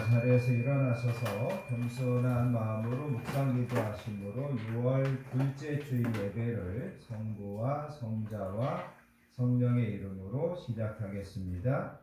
자리에서 일어나셔서 겸손한 마음으로 묵상 기도하심으로 6월 둘째 주일 예배를 성부와 성자와 성령의 이름으로 시작하겠습니다.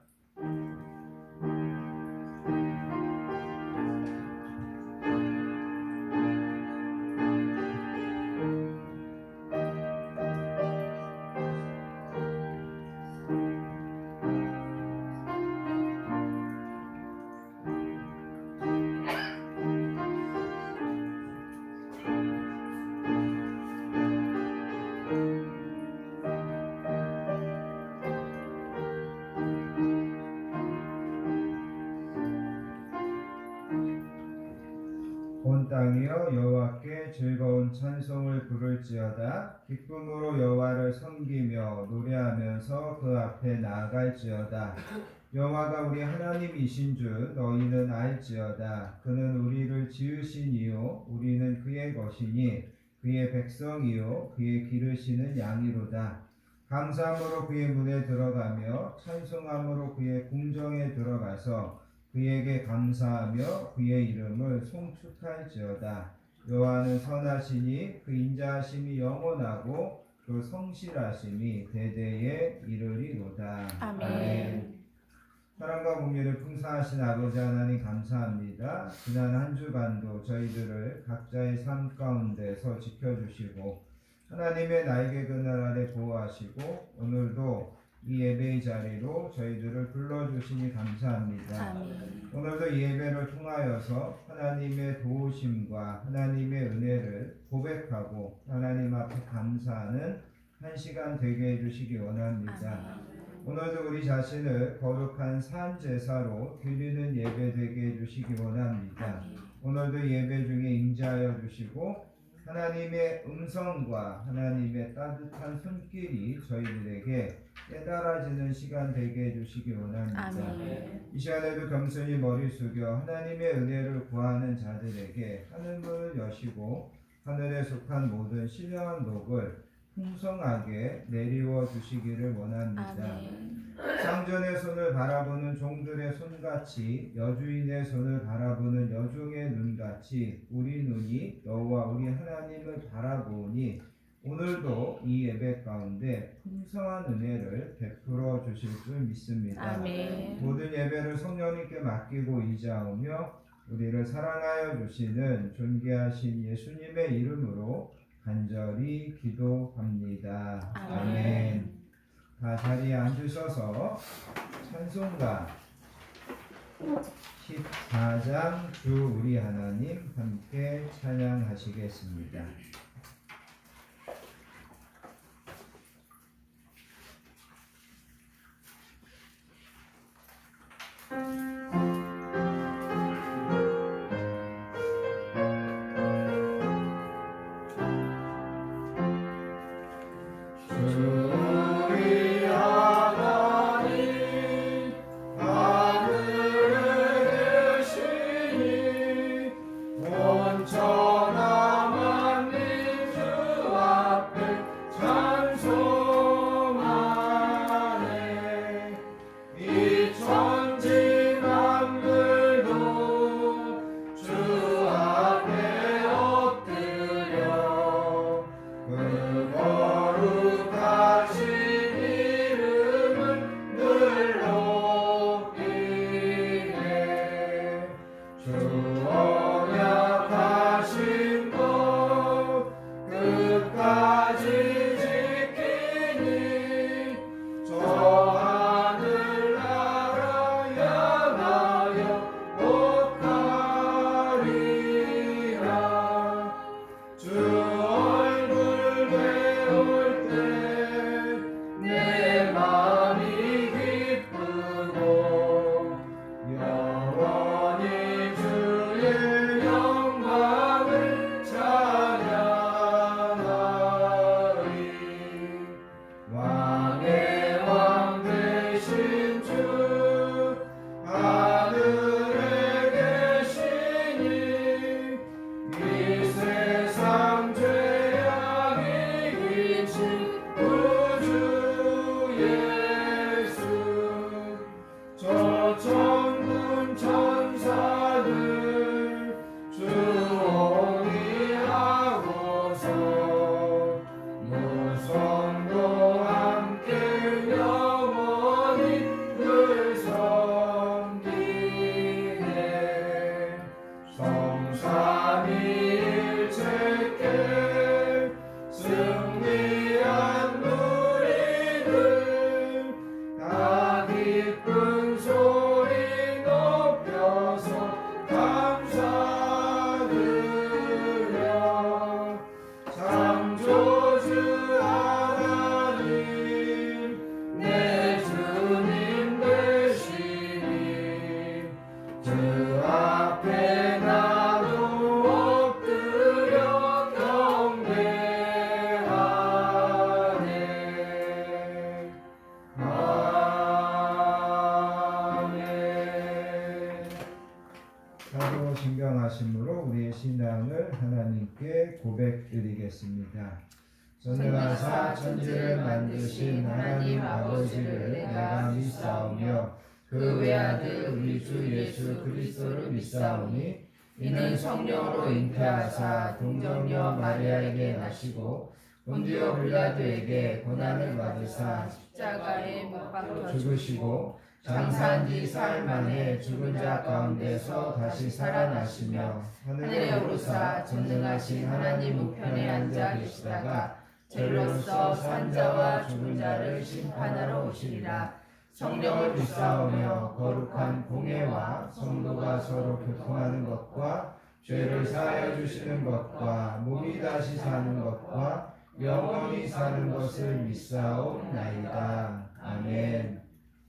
온 땅이여 여호와께 즐거운 찬송을 부를지어다. 기쁨으로 여호와를 섬기며 노래하면서 그 앞에 나아갈지어다. 여호와가 우리 하나님이신 줄 너희는 알지어다. 그는 우리를 지으신 이요 우리는 그의 것이니 그의 백성이요 그의 기르시는 양이로다. 감사함으로 그의 문에 들어가며 찬송함으로 그의 궁정에 들어가서 그에게 감사하며 그의 이름을 송축할지어다. 여호와는 선하시니 그 인자하심이 영원하고 그 성실하심이 대대에 이르리로다. 아멘. 사랑과 공유를 풍성하신 아버지 하나님 감사합니다. 지난 한 주간도 저희들을 각자의 삶 가운데서 지켜주시고 하나님의 날개 그늘 아래 보호하시고 오늘도 이 예배의 자리로 저희들을 불러주시니 감사합니다. 아멘. 오늘도 이 예배를 통하여서 하나님의 도우심과 하나님의 은혜를 고백하고 하나님 앞에 감사하는 한 시간 되게 해주시기 원합니다. 아멘. 오늘도 우리 자신을 거룩한 산 제사로 드리는 예배 되게 해주시기 원합니다. 아멘. 오늘도 예배 중에 임재하여 주시고 하나님의 음성과 하나님의 따뜻한 손길이 저희들에게 깨달아지는 시간 되게 해주시기 원합니다. 아멘. 이 시간에도 겸손히 머리 숙여 하나님의 은혜를 구하는 자들에게 하늘문을 여시고 하늘에 속한 모든 신령한 복을 풍성하게 내리워 주시기를 원합니다. 아멘. 상전의 손을 바라보는 종들의 손같이 여주인의 손을 바라보는 여종의 눈같이 우리 눈이 여호와 우리 하나님을 바라보니 오늘도 이 예배 가운데 풍성한 은혜를 베풀어 주실 줄 믿습니다. 아멘. 모든 예배를 성령님께 맡기고 의지하며 우리를 사랑하여 주시는 존귀하신 예수님의 이름으로 간절히 기도합니다. 아멘. 다 자리에 앉으셔서 찬송가 14장 주 우리 하나님 함께 찬양하시겠습니다. 온전한 만민 함께 고백드리겠습니다. 전능하사 천지를 만드신 하나님 아버지를 내가 믿사오며 그 외아들 우리 주 예수 그리스도를 믿사오니 이는 성령으로 잉태하사 동정녀 마리아에게 나시고 본디오 빌라도에게 고난을 받으사 십자가에 못 박혀 죽으시고 장사한 지 사흘 만에 죽은 자 가운데서 다시 살아나시며 하늘에 오르사 전능하신 하나님 우편에 앉아 계시다가 저희로서 산자와 죽은 자를 심판하러 오시리라. 성령을 믿사오며 거룩한 공예와 성도가 서로 교통하는 것과 죄를 사하여 주시는 것과 몸이 다시 사는 것과 영원히 사는 것을 믿사옵나이다. 아멘.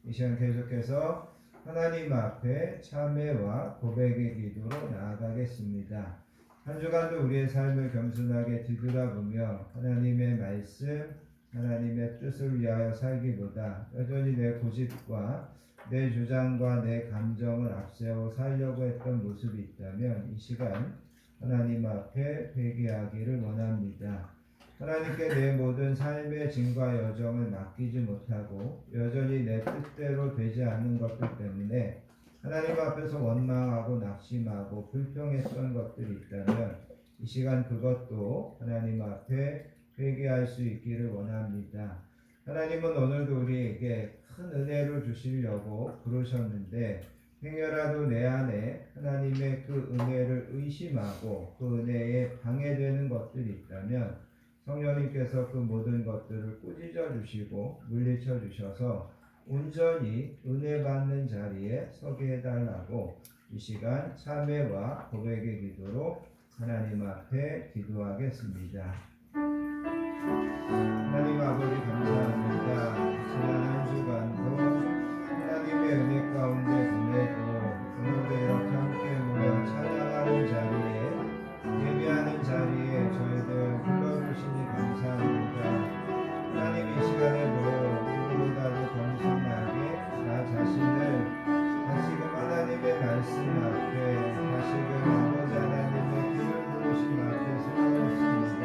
이 시간 계속해서 하나님 앞에 참회와 고백의 기도로 나아가겠습니다. 한 주간도 우리의 삶을 겸손하게 뒤돌아보며 하나님의 말씀, 하나님의 뜻을 위하여 살기보다 여전히 내 고집과 내 주장과 내 감정을 앞세워 살려고 했던 모습이 있다면 이 시간 하나님 앞에 회개하기를 원합니다. 하나님께 내 모든 삶의 짐과 여정을 맡기지 못하고 여전히 내 뜻대로 되지 않는 것들 때문에 하나님 앞에서 원망하고 낙심하고 불평했던 것들이 있다면 이 시간 그것도 하나님 앞에 회개할 수 있기를 원합니다. 하나님은 오늘도 우리에게 큰 은혜를 주시려고 부르셨는데 행여라도 내 안에 하나님의 그 은혜를 의심하고 그 은혜에 방해되는 것들이 있다면 성령님께서 그 모든 것들을 꾸짖어 주시고 물리쳐 주셔서 온전히 은혜 받는 자리에 서게 해달라고 이 시간 참회와 고백의 기도로 하나님 앞에 기도하겠습니다. 하나님 아버지 감사합니다. 지난 한 주간도 하나님의 은혜 가운데 보내고 오늘도 이렇게 함께 모여 찬양하는 자리에 예배하는 자리에 저희들 불러주시니 감사합니다. 하나님 이 시간에도 누구보다도 겸손하게 나 자신을 다시금 하나님의 말씀 앞에 다시금 아버지 하나님의 기름 부으심 앞에 세워놓습니다.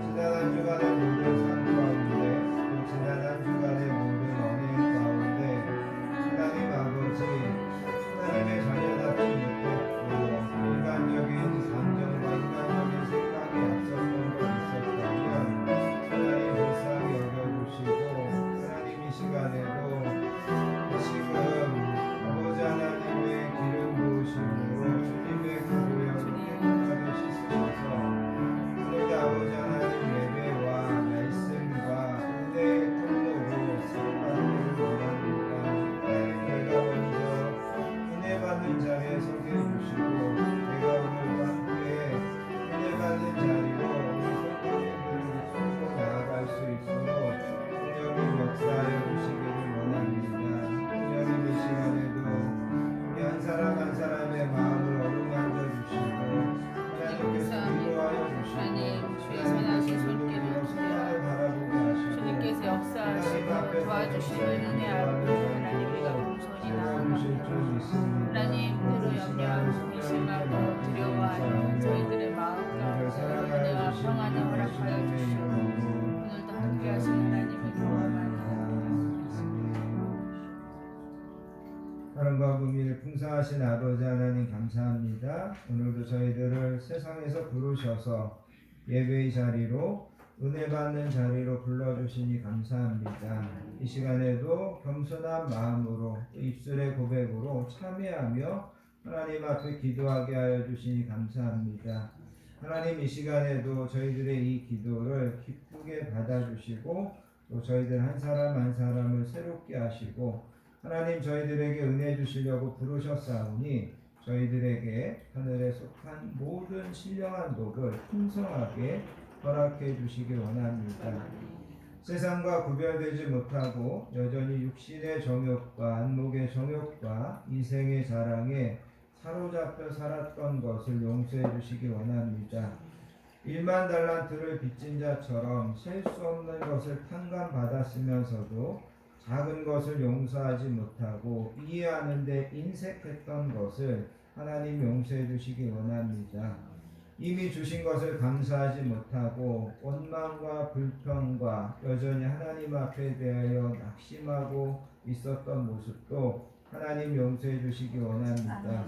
지난 한 주간의 모든 삶 가운데 또 지난 한 주간의 모든 언행 가운데 하나님 아버지 하나님의 자녀답지 못했고 인간적인 감정과 인간적인 생각이 앞섰던 것 있었다면 하나님 불쌍히 여겨주시고 하나님 이 시간에도 다시금 아버지 하나님의 기름 부으심으로 주님의 그 보혈로 깨끗하게 씻으셔서 오늘도 아버지 하나님 예배와 말씀과 은혜의 통로로 쓰임받기를 원합니다. 하나님 내가 먼저 은혜 받는 자리에 서게 해주시고 내가 오늘도 함께 은혜 받는 자리로 우리 성도님들을 품고 나아갈 수 있도록 성령님 역사하여 주시기를 원합니다. 성령님 이 시간에도 우리 한 사람 한 사람의 마음을 어루만져 주시고 하나님께서 위로하여 주시고 하나님께서 눈으로 성령을 바라보게 하시고 주님께서 역사하시고 도와주시는 은혜 앞에 하나님 우리가 겸손히 주실 줄 나아갑니다. 믿습니다. 하나님 때로 염려하고 의심하고 두려워하는 저희들의 마음 가운데 은혜와 평안을 허락하여 주시고 오늘도 함께 하시는 하나님을 기도합니다. 사랑과 긍휼이 풍성하신 아버지 하나님 감사합니다. 오늘도 저희들을 세상에서 부르셔서 예배의 자리로 은혜 받는 자리로 불러주시니 감사합니다. 이 시간에도 겸손한 마음으로 입술의 고백으로 참회하며 하나님 앞에 기도하게 하여 주시니 감사합니다. 하나님 이 시간에도 저희들의 이 기도를 기쁘게 받아주시고 또 저희들 한 사람 한 사람을 새롭게 하시고 하나님 저희들에게 은혜 주시려고 부르셨사오니 저희들에게 하늘에 속한 모든 신령한 복을 풍성하게 허락해 주시기 원합니다. 세상과 구별되지 못하고 여전히 육신의 정욕과 안목의 정욕과 이생의 자랑에 사로잡혀 살았던 것을 용서해 주시기 원합니다. 1만 달란트를 빚진 자처럼 셀 수 없는 것을 탕감받았으면서도 작은 것을 용서하지 못하고 이해하는 데 인색했던 것을 하나님 용서해 주시기 원합니다. 이미 주신 것을 감사하지 못하고 원망과 불평과 여전히 하나님 앞에 대하여 낙심하고 있었던 모습도 하나님 용서해 주시기 원합니다.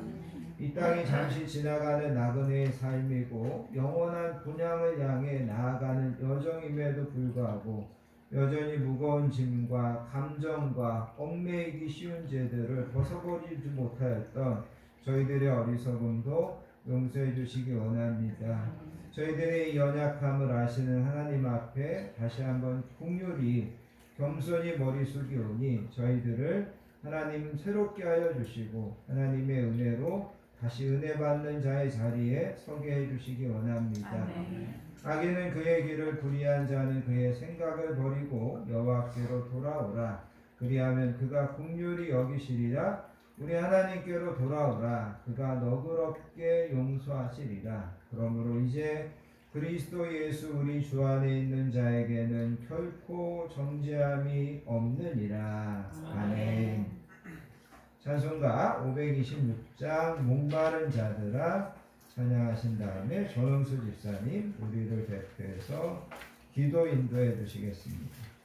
이 땅이 잠시 지나가는 나그네의 삶이고 영원한 분향을 향해 나아가는 여정임에도 불구하고 여전히 무거운 짐과 감정과 얽매이기 쉬운 죄들을 벗어버리지 못하였던 저희들의 어리석음도 용서해 주시기 원합니다. 저희들의 이 연약함을 아시는 하나님 앞에 다시 한번 긍휼히 겸손히 머리 숙이오니 저희들을 하나님 새롭게 하여 주시고 하나님의 은혜로 다시 은혜 받는 자의 자리에 서게 해 주시기 원합니다. 아멘. 악인은 그의 길을 불의한 자는 그의 생각을 버리고 여호와께로 돌아오라. 그리하면 그가 긍휼히 여기시리라. 우리 하나님께로 돌아오라. 그가 너그럽게 용서하시리라. 그러므로 이제 그리스도 예수 우리 주 안에 있는 자에게는 결코 정죄함이 없느니라. 아멘. 찬송가 526장 목마른 자들아 찬양하신 다음에 전홍수 집사님 우리를 대표해서 기도 인도해 주시겠습니다.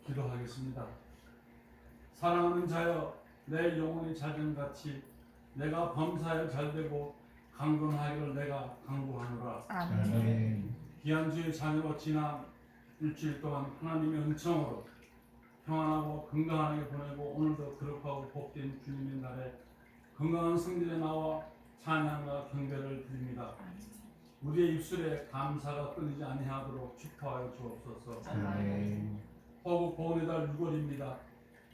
기도하겠습니다. 사랑하는 자여, 내 영혼이 자전같이 내가 범사에 잘되고 강건하기를 내가 강구하노라. 아멘. 귀한 주의 자녀로 지난 일주일 동안 하나님의 은총으로 평안하고 건강하게 보내고 오늘도 거룩하고 복된 주님의 날에 건강한 성전에 나와 찬양과 경배를 드립니다. 우리의 입술에 감사가 끊이지 아니하도록 축복하여 주옵소서. 아멘. 호국 보훈의 달 6월입니다.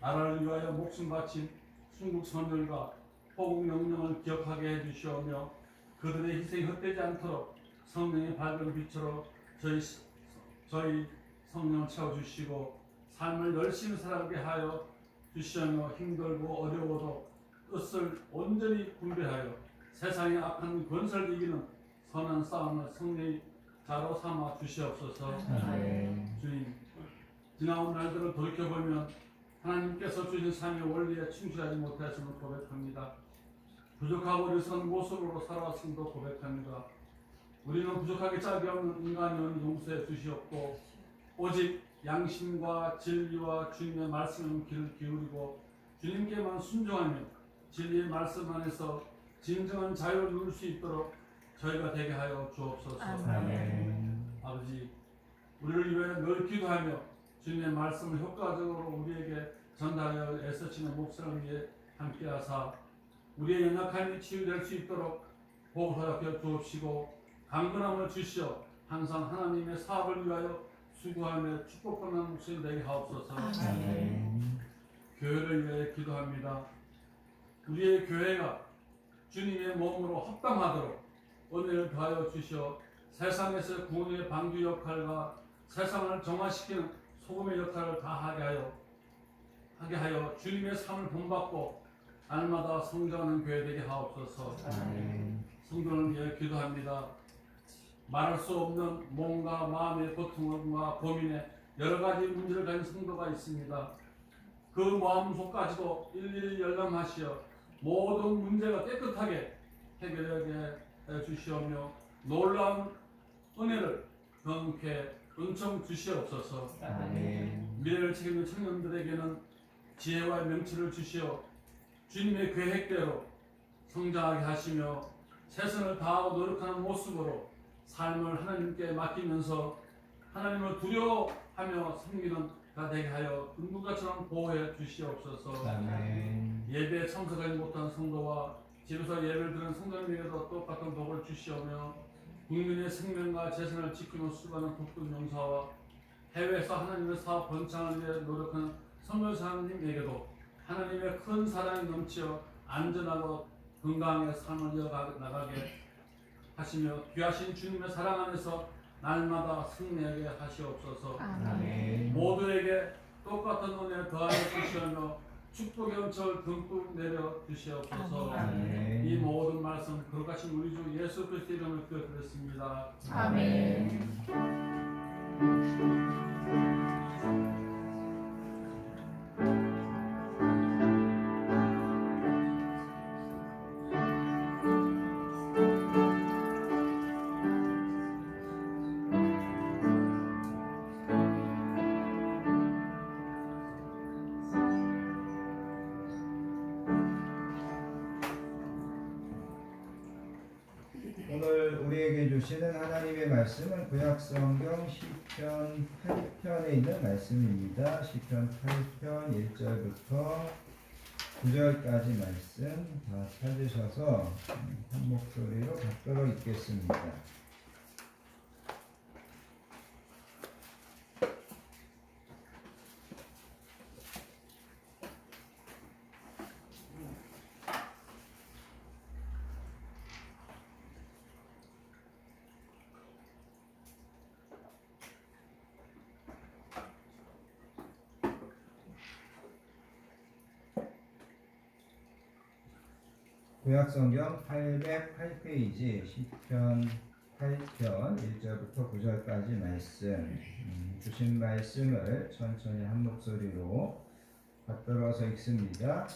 나라를 위하여 목숨 바친 순국 선열과 호국 명령을 기억하게 해주시오며 그들의 희생이 헛되지 않도록 성령의 밝은 빛으로 저희 성령을 채워주시고 삶을 열심히 살아가게 하여 주시며 힘들고 어려워도 뜻을 온전히 분배하여 세상의 악한 권세를 이기는 선한 싸움을 승리자로 삼아 주시옵소서. 아멘. 주님, 지나온 날들을 돌이켜보면 하나님께서 주신 삶의 원리에 충실하지 못했음을 고백합니다. 부족하고 어리석은 모습으로 살아왔음도 고백합니다. 우리는 부족하게 짝이 없는 인간이온 용서해 주시옵고 오직 양심과 진리와 주님의 말씀에 귀를 기울이고 주님께만 순종하며 진리의 말씀 안에서 진정한 자유를 누릴 수 있도록 저희가 되게 하여 주옵소서. 아멘. 아버지, 우리를 위해 늘 기도하며 주님의 말씀을 효과적으로 우리에게 전달하여 애쓰시는 목사를 위해 함께하사 우리의 연약함이 치유될 수 있도록 복을 허락해 주옵시고 강건함을 주시어 항상 하나님의 사업을 위하여 수고하며 축복받는 목사님 되게 하옵소서. 아멘. 교회를 위해 기도합니다. 우리의 교회가 주님의 몸으로 합당하도록 은혜를 더하여 주시어 세상에서 구원의 방주 역할과 세상을 정화시키는 소금의 역할을 다하게 하여 주님의 삶을 본받고 날마다 성장하는 교회 되게 하옵소서. 아멘. 성도를 위해 기도합니다. 말할 수 없는 몸과 마음의 고통과 고민에 여러 가지 문제를 가진 성도가 있습니다. 그 마음속까지도 일일이 열람하시어 모든 문제가 깨끗하게 해결하게 주시오며 놀라운 은혜를 경쾌 은총 주시옵소서. 아멘. 미래를 책임진 청년들에게는 지혜와 명치를 주시어 주님의 계획대로 성장하게 하시며 최선을 다하고 노력하는 모습으로 삶을 하나님께 맡기면서 하나님을 두려워하며 섬기는 자 되게 하여 눈물처럼 보호해 주시옵소서. 아멘. 예배에 참석하지 못한 성도와 집에서 예배를 드리는 성도님에게도 똑같은 복을 주시오며 국민의 생명과 재산을 지키며 수고하는 국군 용사와 해외에서 하나님의 사업 번창을 위해 노력하는 선교사님에게도 하나님의 큰 사랑이 넘치어 안전하고 건강하게 삶을 이어나가게 하시며 귀하신 주님의 사랑 안에서 날마다 승리하게 하시옵소서. 아멘. 모두에게 똑같은 은혜 더하여 주시며 축복의 은총을 듬뿍 내려 주시옵소서. 아멘. 이 모든 말씀 거룩하신 우리 주 예수 그리스도의 이름을 기도드렸습니다. 아멘. 오늘 우리에게 주시는 하나님의 말씀은 구약성경 시편 8편에 있는 말씀입니다. 시편 8편 1절부터 9절까지 말씀 다 찾으셔서 한 목소리로 받들어 읽겠습니다. 구약성경 808페이지 시편 8편 1절부터 9절까지 말씀 주신 말씀을 천천히 한 목소리로 받들어서 읽습니다.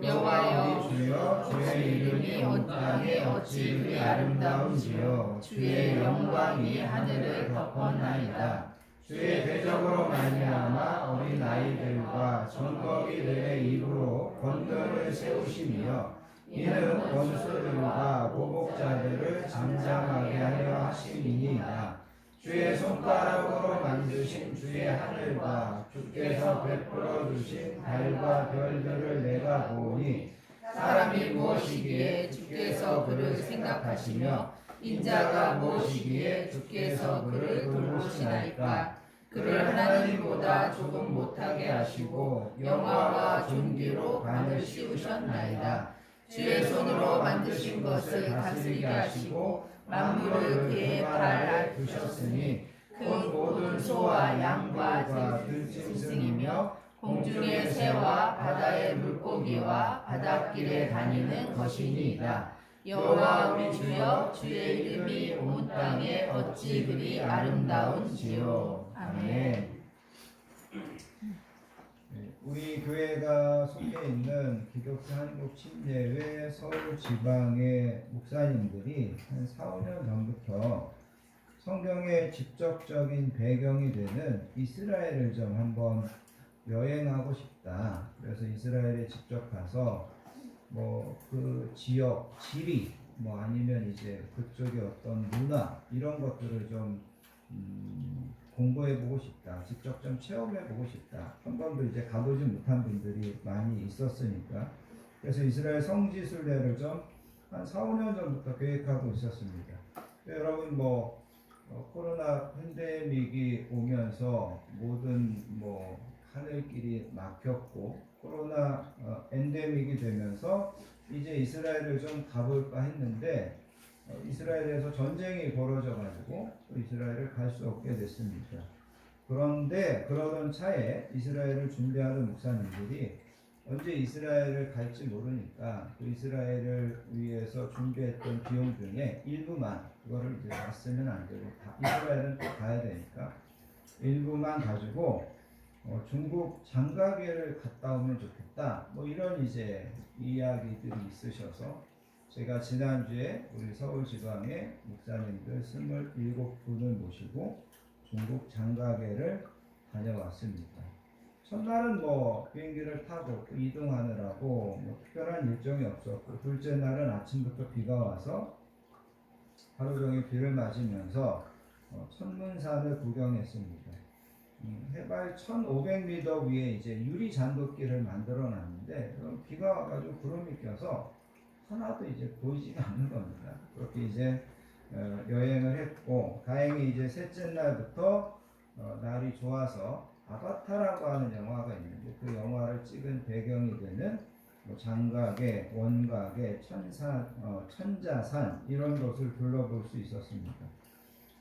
여호와여, 주여 주의 이름이 온 땅에 어찌 이리 아름다운지요 주의 영광이 하늘을 덮었나이다. 주의 대적으로 말미암아 어린 아이들과 젖먹이들의 입으로 권능을 세우시며 이는 원수들과 보복자들을 잠잠하게 하려 하심이니이다. 주의 손가락으로 만드신 주의 하늘과 주께서 베풀어 주신 달과 별들을 내가 보니 사람이 무엇이기에 주께서 그를 생각하시며 인자가 무엇이기에 주께서 그를 돌보시나이까. 그를 하나님보다 조금 못하게 하시고 영화와 존귀로 관을 씌우셨나이다. 주의 손으로 만드신 것을 다스리게 하시고 만물을 그의 발 아래 두셨으니 그 모든 소와 양과 들짐승이며 공중의 새와 바다의 물고기와 바닷길에 다니는 것이니이다. 여호와 우리 주여 주의 이름이 온 땅에 어찌 그리 아름다운지요. 아멘. 우리 교회가 속해 있는 기독교 한국 침례회 서울 지방의 목사님들이 한 4, 5년 전부터 성경의 직접적인 배경이 되는 이스라엘을 좀 한번 여행하고 싶다. 그래서 이스라엘에 직접 가서 뭐 그 지역, 지리, 뭐 아니면 이제 그쪽의 어떤 문화 이런 것들을 좀 공부해보고 싶다. 직접 좀 체험해보고 싶다. 한 번도 이제 가보지 못한 분들이 많이 있었으니까. 그래서 이스라엘 성지순례를 좀 한 4, 5년 전부터 계획하고 있었습니다. 여러분 뭐 코로나 팬데믹이 오면서 모든 뭐 하늘길이 막혔고 코로나 엔데믹이 되면서 이제 이스라엘을 좀 가볼까 했는데 이스라엘에서 전쟁이 벌어져 가지고 이스라엘을 갈 수 없게 됐습니다. 그런데 그러던 차에 이스라엘을 준비하는 목사님들이 언제 이스라엘을 갈지 모르니까 그 이스라엘을 위해서 준비했던 비용 중에 일부만 그거를 이제 다 쓰면 안 되고 다 이스라엘은 또 가야 되니까 일부만 가지고 중국 장가계를 갔다 오면 좋겠다. 뭐 이런 이제 이야기들이 있으셔서 제가 지난주에 우리 서울지방의 목사님들 27분을 모시고 중국 장가계를 다녀왔습니다. 첫날은 뭐 비행기를 타고 이동하느라고 뭐 특별한 일정이 없었고 둘째 날은 아침부터 비가 와서 하루 종일 비를 맞으면서 천문산을 구경했습니다. 해발 1500m 위에 이제 유리 잔도길을 만들어 놨는데 비가 와가지고 구름이 껴서 하나도 이제 보이지가 않는 겁니다. 그렇게 이제 여행을 했고 다행히 이제 셋째 날부터 날이 좋아서 아바타라고 하는 영화가 있는데 그 영화를 찍은 배경이 되는 뭐 장가계, 원가계, 천자산 이런 것을 둘러볼 수 있었습니다.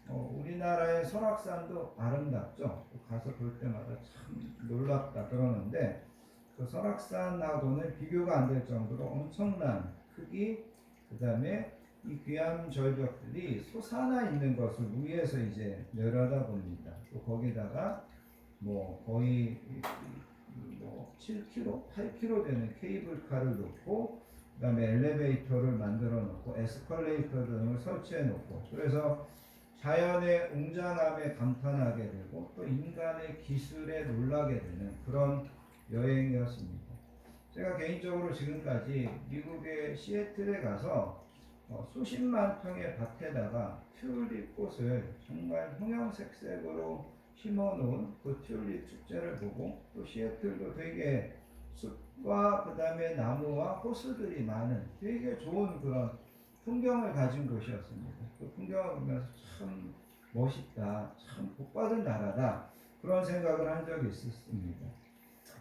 우리나라의 설악산도 아름답죠. 가서 볼 때마다 참 놀랍다 그러는데 그 설악산하고는 비교가 안 될 정도로 엄청난 크기, 그 다음에 이 귀한 절벽들이 솟아나 있는 것을 위에서 이제 내려다 봅니다. 또 거기다가 뭐 거의 뭐 7km, 8km 되는 케이블카를 놓고 그 다음에 엘리베이터를 만들어 놓고 에스컬레이터 등을 설치해 놓고 그래서 자연의 웅장함에 감탄하게 되고 또 인간의 기술에 놀라게 되는 그런 여행이었습니다. 제가 개인적으로 지금까지 미국의 시애틀에 가서 수십만 평의 밭에다가 튤립 꽃을 정말 형형색색으로 심어놓은 그 튤립 축제를 보고 또 시애틀도 되게 숲과 그 다음에 나무와 호수들이 많은 되게 좋은 그런 풍경을 가진 곳이었습니다. 그 풍경을 보면서 참 멋있다, 참 복받은 나라다 그런 생각을 한 적이 있었습니다.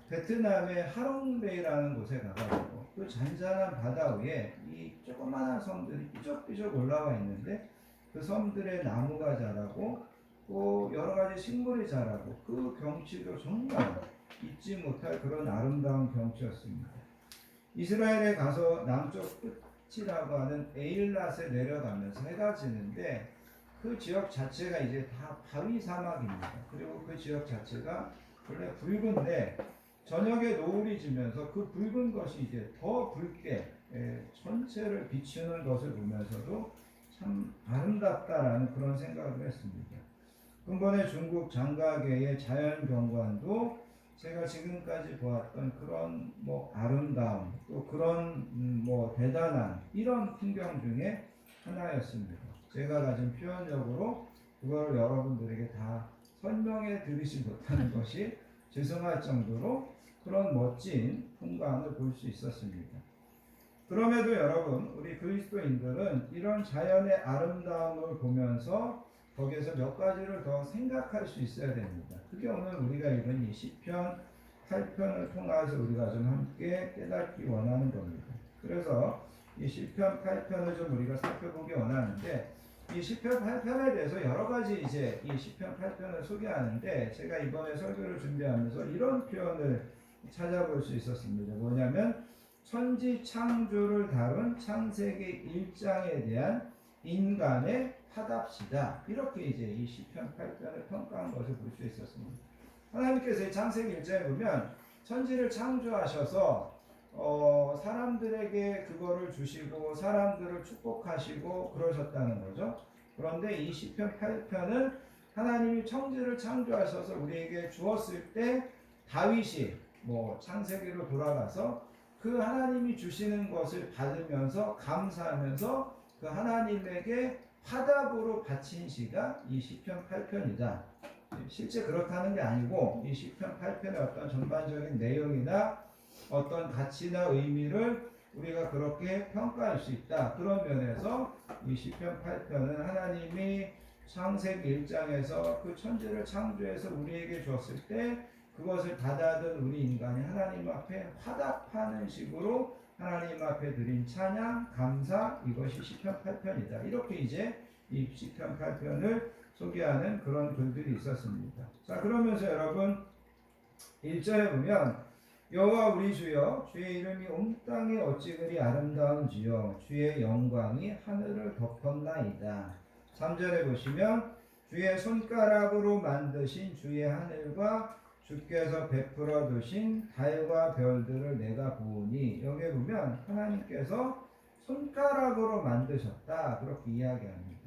베트남의 하롱베이라는 곳에 가가지고 그 잔잔한 바다 위에 이 조그마한 섬들이 삐적삐적 올라와 있는데 그 섬들의 나무가 자라고 또 여러 가지 식물이 자라고 그 경치도 정말 잊지 못할 그런 아름다운 경치였습니다. 이스라엘에 가서 남쪽 끝이라고 하는 에일랏에 내려가면서 해가 지는데 그 지역 자체가 이제 다 바위 사막입니다. 그리고 그 지역 자체가 원래 붉은데 저녁에 노을이 지면서 그 붉은 것이 이제 더 붉게 전체를 비추는 것을 보면서도 참 아름답다라는 그런 생각을 했습니다. 근본의 중국 장가계의 자연 경관도 제가 지금까지 보았던 그런 뭐 아름다움 또 그런 뭐 대단한 이런 풍경 중에 하나였습니다. 제가 가진 표현력으로 그걸 여러분들에게 다 설명해 드리지 못하는 것이 죄송할 정도로 그런 멋진 풍광을 볼 수 있었습니다. 그럼에도 여러분 우리 그리스도인들은 이런 자연의 아름다움을 보면서 거기에서 몇 가지를 더 생각할 수 있어야 됩니다. 그게 오늘 우리가 읽은 이 시편 8편을 통해서 우리가 좀 함께 깨닫기 원하는 겁니다. 그래서 이 시편 8편을 좀 우리가 살펴보기 원하는데 이 시편 8편에 대해서 여러 가지 이제 이 시편 8편을 소개하는데 제가 이번에 설교를 준비하면서 이런 표현을 찾아볼 수 있었습니다. 뭐냐면 천지 창조를 다룬 창세기 1장에 대한 인간의 화답시다. 이렇게 이제 이 시편 8편을 평가한 것을 볼 수 있었습니다. 하나님께서 이 창세기 1장에 보면 천지를 창조하셔서 사람들에게 그거를 주시고 사람들을 축복하시고 그러셨다는 거죠. 그런데 이 시편 8편은 하나님이 천지를 창조하셔서 우리에게 주었을 때 다윗이 창세기로 돌아가서 그 하나님이 주시는 것을 받으면서 감사하면서 그 하나님에게 화답으로 바친 시가 이 시편 8편이다. 실제 그렇다는 게 아니고 이 시편 8편의 어떤 전반적인 내용이나 어떤 가치나 의미를 우리가 그렇게 평가할 수 있다. 그런 면에서 이 시편 8편은 하나님이 창세기 1장에서 그 천지를 창조해서 우리에게 줬을 때 그것을 받아든 우리 인간이 하나님 앞에 화답하는 식으로 하나님 앞에 드린 찬양, 감사, 이것이 시편 8편이다. 이렇게 이제 이 시편 8편을 소개하는 그런 글들이 있었습니다. 자, 그러면서 여러분 1절에 보면 여호와 우리 주여 주의 이름이 온 땅에 어찌 그리 아름다운지요 주의 영광이 하늘을 덮었나이다. 3절에 보시면 주의 손가락으로 만드신 주의 하늘과 주께서 베풀어 두신 달과 별들을 내가 보니, 여기에 보면 하나님께서 손가락으로 만드셨다 그렇게 이야기합니다.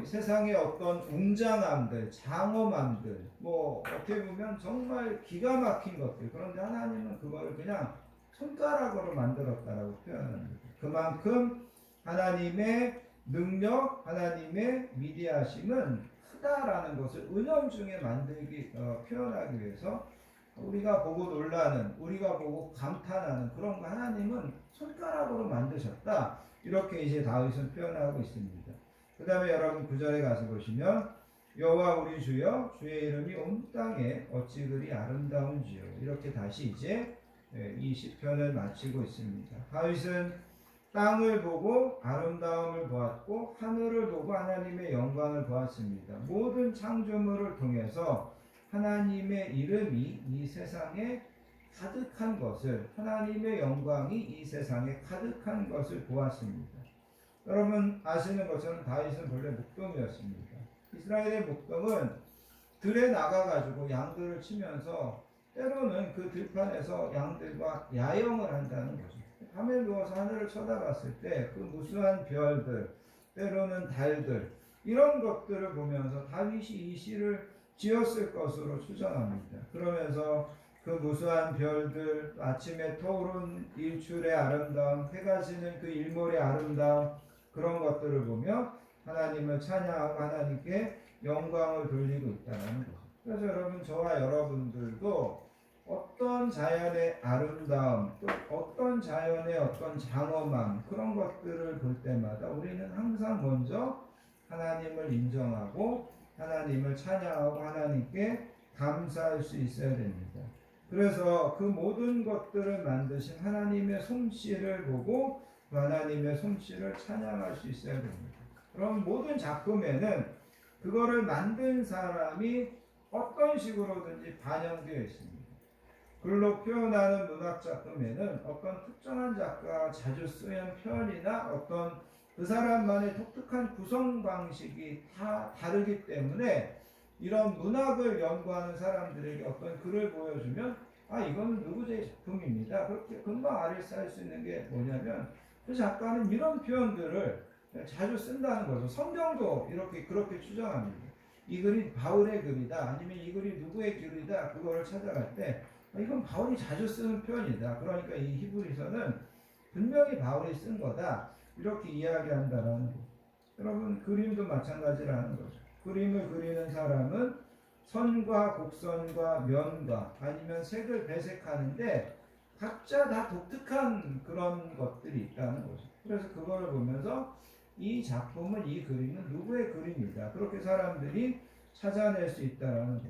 이 세상의 어떤 웅장함들, 장엄함들, 어떻게 보면 정말 기가 막힌 것들, 그런데 하나님은 그거를 그냥 손가락으로 만들었다라고 표현합니다. 그만큼 하나님의 능력, 하나님의 위대하심은 크다라는 것을 은연중에 표현하기 위해서 우리가 보고 놀라는, 우리가 보고 감탄하는 그런 거 하나님은 손가락으로 만드셨다. 이렇게 이제 다윗은 표현하고 있습니다. 그 다음에 여러분 9절에 가서 보시면 여호와 우리 주여 주의 이름이 온 땅에 어찌 그리 아름다운지요. 이렇게 다시 이제 이 시편을 마치고 있습니다. 다윗은 땅을 보고 아름다움을 보았고 하늘을 보고 하나님의 영광을 보았습니다. 모든 창조물을 통해서 하나님의 이름이 이 세상에 가득한 것을, 하나님의 영광이 이 세상에 가득한 것을 보았습니다. 여러분 아시는 것처럼 다윗은 본래 목동이었습니다. 이스라엘의 목동은 들에 나가가지고 양들을 치면서 때로는 그 들판에서 양들과 야영을 한다는 거죠. 밤에 누워서 하늘을 쳐다봤을 때 그 무수한 별들, 때로는 달들, 이런 것들을 보면서 다윗이 이 시를 지었을 것으로 추정합니다. 그러면서 그 무수한 별들, 아침에 떠오른 일출의 아름다움, 해가 지는 그 일몰의 아름다움, 그런 것들을 보며 하나님을 찬양하고 하나님께 영광을 돌리고 있다는 거죠. 그래서 여러분, 저와 여러분들도 어떤 자연의 아름다움, 또 어떤 자연의 어떤 장엄함, 그런 것들을 볼 때마다 우리는 항상 먼저 하나님을 인정하고 하나님을 찬양하고 하나님께 감사할 수 있어야 됩니다. 그래서 그 모든 것들을 만드신 하나님의 솜씨를 보고 하나님의 솜씨를 찬양할 수 있어야 됩니다. 그럼 모든 작품에는 그거를 만든 사람이 어떤 식으로든지 반영되어 있습니다. 글로 표현하는 문학 작품에는 어떤 특정한 작가가 자주 쓰는 표현이나 어떤 그 사람만의 독특한 구성 방식이 다 다르기 때문에 이런 문학을 연구하는 사람들에게 어떤 글을 보여주면 이거는 누구의 작품입니다. 그렇게 금방 알을 수 있는 게 뭐냐면 그 작가는 이런 표현들을 자주 쓴다는 거죠. 성경도 그렇게 추정합니다. 이 글이 바울의 글이다, 아니면 이 글이 누구의 글이다, 그거를 찾아갈 때 이건 바울이 자주 쓰는 표현이다. 그러니까 이 히브리서는 분명히 바울이 쓴 거다. 이렇게 이야기한다라는 거. 여러분, 그림도 마찬가지라는 거죠. 그림을 그리는 사람은 선과 곡선과 면과 아니면 색을 배색하는데 각자 다 독특한 그런 것들이 있다는 거죠. 그래서 그거를 보면서 이 작품은, 이 그림은 누구의 그림이다, 그렇게 사람들이 찾아낼 수 있다는 거죠.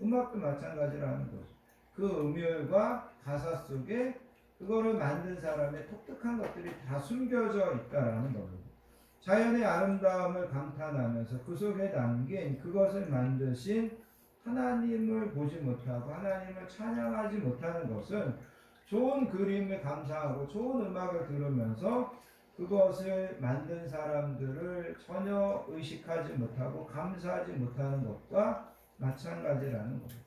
음악도 마찬가지라는 거죠. 그 음율과 가사 속에 그거를 만든 사람의 독특한 것들이 다 숨겨져 있다라는 겁니다. 자연의 아름다움을 감탄하면서 그 속에 담긴 그것을 만드신 하나님을 보지 못하고 하나님을 찬양하지 못하는 것은 좋은 그림을 감상하고 좋은 음악을 들으면서 그것을 만든 사람들을 전혀 의식하지 못하고 감사하지 못하는 것과 마찬가지라는 거예요.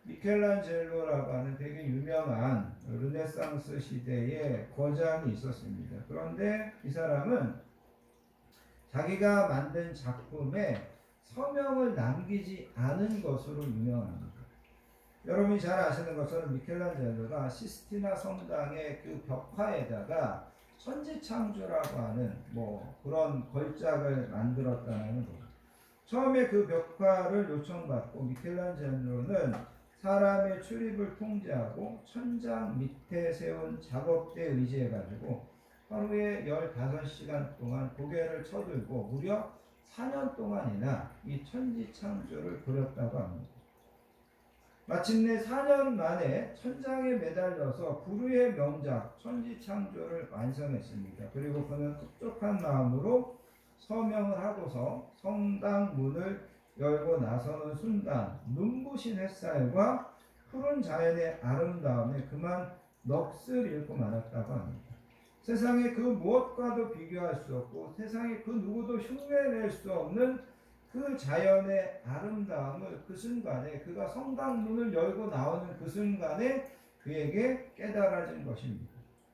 미켈란젤로라고 하는 되게 유명한 르네상스 시대의 거장이 있었습니다. 그런데 이 사람은 자기가 만든 작품에 서명을 남기지 않은 것으로 유명합니다. 여러분이 잘 아시는 것처럼 미켈란젤로가 시스티나 성당의 그 벽화에다가 천지창조라고 하는 그런 걸작을 만들었다는 거죠. 처음에 그 벽화를 요청받고 미켈란젤로는 사람의 출입을 통제하고 천장 밑에 세운 작업대에 의지해가지고 하루에 15시간 동안 고개를 쳐들고 무려 4년 동안이나 이 천지창조를 그렸다고 합니다. 마침내 4년 만에 천장에 매달려서 불후의 명작 천지창조를 완성했습니다. 그리고 그는 흡족한 마음으로 서명을 하고서 성당 문을 열고 나서는 순간 눈부신 햇살과 푸른 자연의 아름다움에 그만 넋을 잃고 말았다고 합니다. 세상에 그 무엇과도 비교할 수 없고 세상에 그 누구도 흉내낼 수 없는 그 자연의 아름다움을 그 순간에 그가 성당 문을 열고 나오는 그 순간에 그에게 깨달아진 것입니다.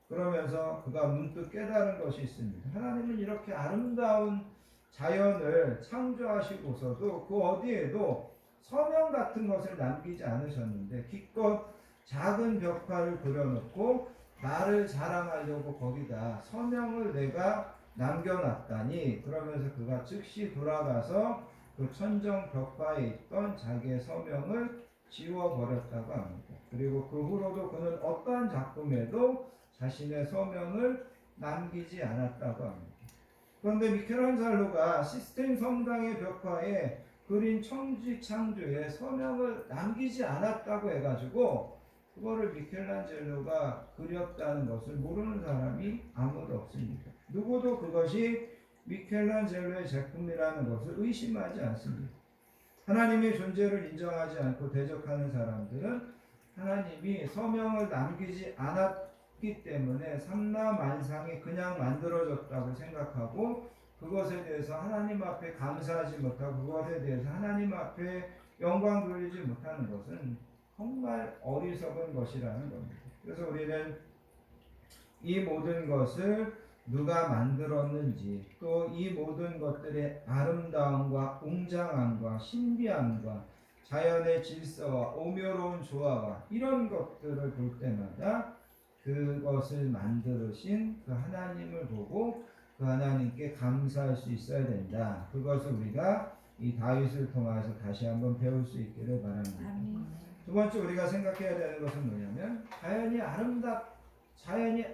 그러면서 그가 문득 깨달은 것이 있습니다. 하나님은 이렇게 아름다운 자연을 창조하시고서도 그 어디에도 서명 같은 것을 남기지 않으셨는데 기껏 작은 벽화를 그려놓고 나를 자랑하려고 거기다 서명을 내가 남겨놨다니, 그러면서 그가 즉시 돌아가서 그 천정 벽화에 있던 자기의 서명을 지워버렸다고 합니다. 그리고 그 후로도 그는 어떠한 작품에도 자신의 서명을 남기지 않았다고 합니다. 그런데 미켈란젤로가 시스템 성당의 벽화에 그린 천지창조에 서명을 남기지 않았다고 해가지고 그거를 미켈란젤로가 그렸다는 것을 모르는 사람이 아무도 없습니다. 누구도 그것이 미켈란젤로의 작품이라는 것을 의심하지 않습니다. 하나님의 존재를 인정하지 않고 대적하는 사람들은 하나님이 서명을 남기지 않았기 때문에 삼라만상이 그냥 만들어졌다고 생각하고 그것에 대해서 하나님 앞에 감사하지 못하고 그것에 대해서 하나님 앞에 영광 돌리지 못하는 것은 정말 어리석은 것이라는 겁니다. 그래서 우리는 이 모든 것을 누가 만들었는지, 또 이 모든 것들의 아름다움과 웅장함과 신비함과 자연의 질서와 오묘로운 조화와 이런 것들을 볼 때마다 그것을 만드신 그 하나님을 보고 그 하나님께 감사할 수 있어야 된다. 그것을 우리가 이 다윗을 통해서 다시 한번 배울 수 있기를 바랍니다. 두 번째 우리가 생각해야 되는 것은 뭐냐면 자연이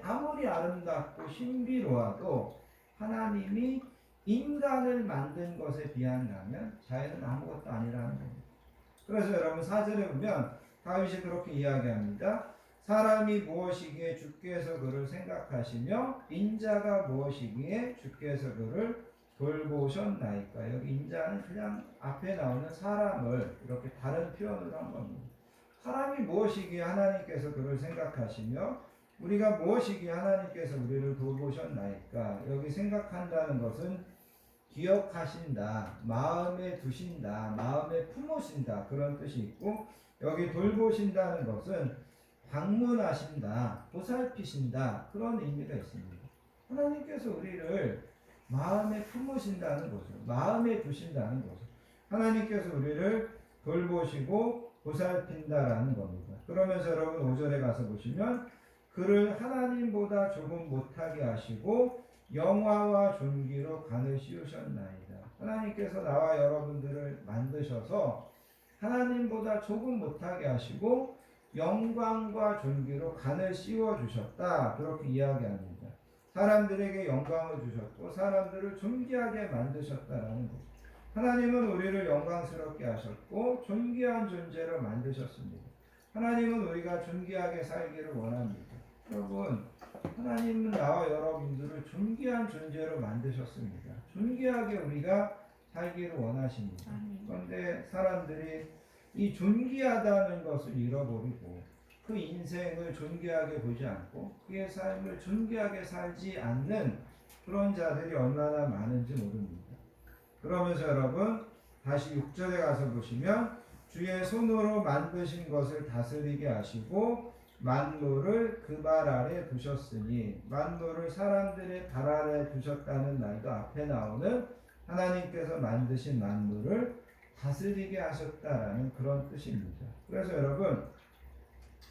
아무리 아름답고 신비로워도 하나님이 인간을 만든 것에 비한다면 자연은 아무것도 아니라는 겁니다. 그래서 여러분 4절에 보면 다윗이 그렇게 이야기합니다. 사람이 무엇이기에 주께서 그를 생각하시며 인자가 무엇이기에 주께서 그를 돌보셨나이까. 여기 인자는 그냥 앞에 나오는 사람을 이렇게 다른 표현을 한 겁니다. 사람이 무엇이기에 하나님께서 그를 생각하시며 우리가 무엇이기에 하나님께서 우리를 돌보셨나이까. 여기 생각한다는 것은 기억하신다, 마음에 두신다, 마음에 품으신다 그런 뜻이 있고, 여기 돌보신다는 것은 방문하신다, 보살피신다 그런 의미가 있습니다. 하나님께서 우리를 마음에 품으신다는 거죠. 마음에 두신다는 거죠. 하나님께서 우리를 돌보시고 보살핀다라는 겁니다. 그러면서 여러분 5절에 가서 보시면 그를 하나님보다 조금 못하게 하시고 영화와 존귀로 간을 씌우셨나이다. 하나님께서 나와 여러분들을 만드셔서 하나님보다 조금 못하게 하시고 영광과 존귀로 간을 씌워주셨다. 그렇게 이야기합니다. 사람들에게 영광을 주셨고 사람들을 존귀하게 만드셨다라는 것. 하나님은 우리를 영광스럽게 하셨고 존귀한 존재로 만드셨습니다. 하나님은 우리가 존귀하게 살기를 원합니다. 여러분, 하나님은 나와 여러분들을 우리를 존귀한 존재로 만드셨습니다. 존귀하게 우리가 살기를 원하십니다. 그런데 사람들이 이 존귀하다는 것을 잃어버리고 그 인생을 존귀하게 보지 않고 그의 삶을 존귀하게 살지 않는 그런 자들이 얼마나 많은지 모릅니다. 그러면서 여러분 다시 6절에 가서 보시면 주의 손으로 만드신 것을 다스리게 하시고 만물을 그 발 아래 두셨으니, 만물을 사람들의 발 아래 두셨다는 말도 앞에 나오는 하나님께서 만드신 만물을 다스리게 하셨다라는 그런 뜻입니다. 그래서 여러분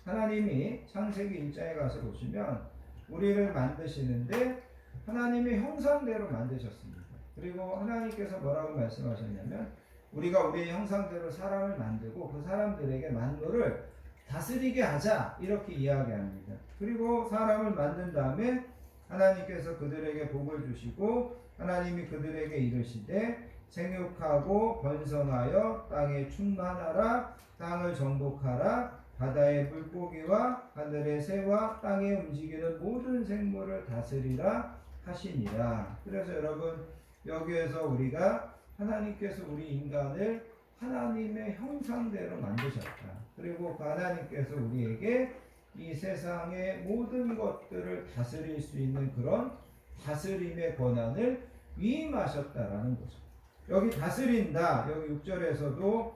하나님이 창세기 1장에 가서 보시면 우리를 만드시는데 하나님의 형상대로 만드셨습니다. 그리고 하나님께서 뭐라고 말씀하셨냐면 우리가 우리의 형상대로 사람을 만들고 그 사람들에게 만물을 다스리게 하자, 이렇게 이야기합니다. 그리고 사람을 만든 다음에 하나님께서 그들에게 복을 주시고 하나님이 그들에게 이르시되 생육하고 번성하여 땅에 충만하라, 땅을 정복하라, 바다의 물고기와 하늘의 새와 땅에 움직이는 모든 생물을 다스리라 하시니라. 그래서 여러분 여기에서 우리가 하나님께서 우리 인간을 하나님의 형상대로 만드셨다. 그리고 그 하나님께서 우리에게 이 세상의 모든 것들을 다스릴 수 있는 그런 다스림의 권한을 위임하셨다라는 거죠. 여기 다스린다, 여기 6절에서도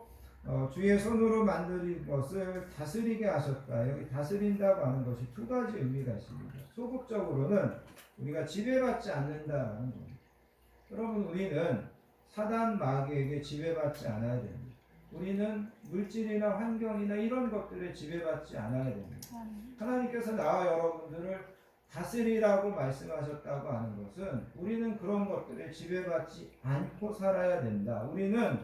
주의 손으로 만드린 것을 다스리게 하셨다. 여기 다스린다고 하는 것이 두 가지 의미가 있습니다. 소극적으로는 우리가 지배받지 않는다라는 겁니다. 여러분 우리는 사단 마귀에게 지배받지 않아야 됩니다. 우리는 물질이나 환경이나 이런 것들에 지배받지 않아야 됩니다. 하나님께서 나와 여러분들을 다스리라고 말씀하셨다고 하는 것은 우리는 그런 것들에 지배받지 않고 살아야 된다. 우리는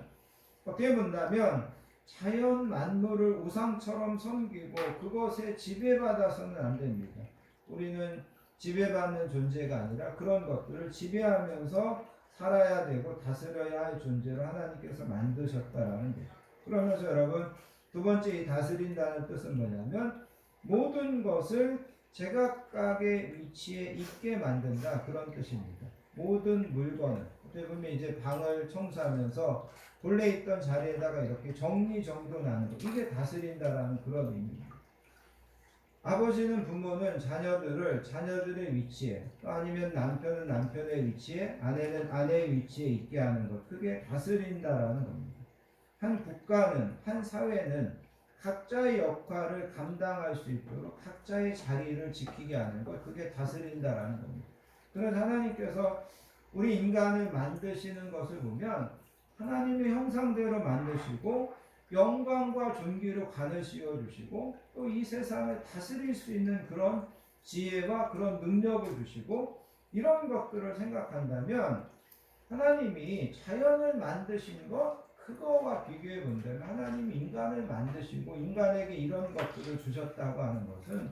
어떻게 본다면 자연 만물을 우상처럼 섬기고 그것에 지배받아서는 안 됩니다. 우리는 지배받는 존재가 아니라 그런 것들을 지배하면서 살아야 되고 다스려야 할 존재로 하나님께서 만드셨다라는 거죠. 그러면서 여러분 두 번째 이 다스린다는 뜻은 뭐냐면 모든 것을 제각각의 위치에 있게 만든다, 그런 뜻입니다. 모든 물건을 어떻게 보면 이제 방을 청소하면서 본래 있던 자리에다가 이렇게 정리정돈하는 거, 이게 다스린다라는 그런 의미입니다. 아버지는 부모는 자녀들을 자녀들의 위치에, 또 아니면 남편은 남편의 위치에, 아내는 아내의 위치에 있게 하는 것, 그게 다스린다라는 겁니다. 한 국가는, 한 사회는 각자의 역할을 감당할 수 있도록 각자의 자리를 지키게 하는 것, 그게 다스린다라는 겁니다. 그래서 하나님께서 우리 인간을 만드시는 것을 보면 하나님의 형상대로 만드시고 영광과 존귀로 간을 씌워주시고 또 이 세상을 다스릴 수 있는 그런 지혜와 그런 능력을 주시고, 이런 것들을 생각한다면 하나님이 자연을 만드신 것, 그거와 비교해 본다면 하나님이 인간을 만드시고 인간에게 이런 것들을 주셨다고 하는 것은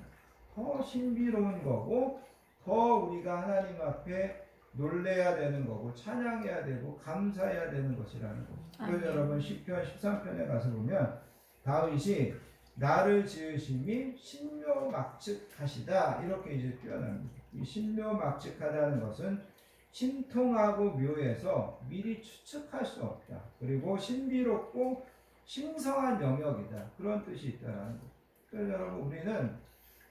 더 신비로운 거고 더 우리가 하나님 앞에 놀래야 되는 거고 찬양해야 되고 감사해야 되는 것이라는 거죠. 그래서 여러분 시편 13편에 가서 보면 다윗이 나를 지으심이 신묘막측하시다, 이렇게 이제 표현합니다. 이 신묘막측하다는 것은 신통하고 묘해서 미리 추측할 수 없다. 그리고 신비롭고 신성한 영역이다, 그런 뜻이 있다는 거죠. 그래서 여러분 우리는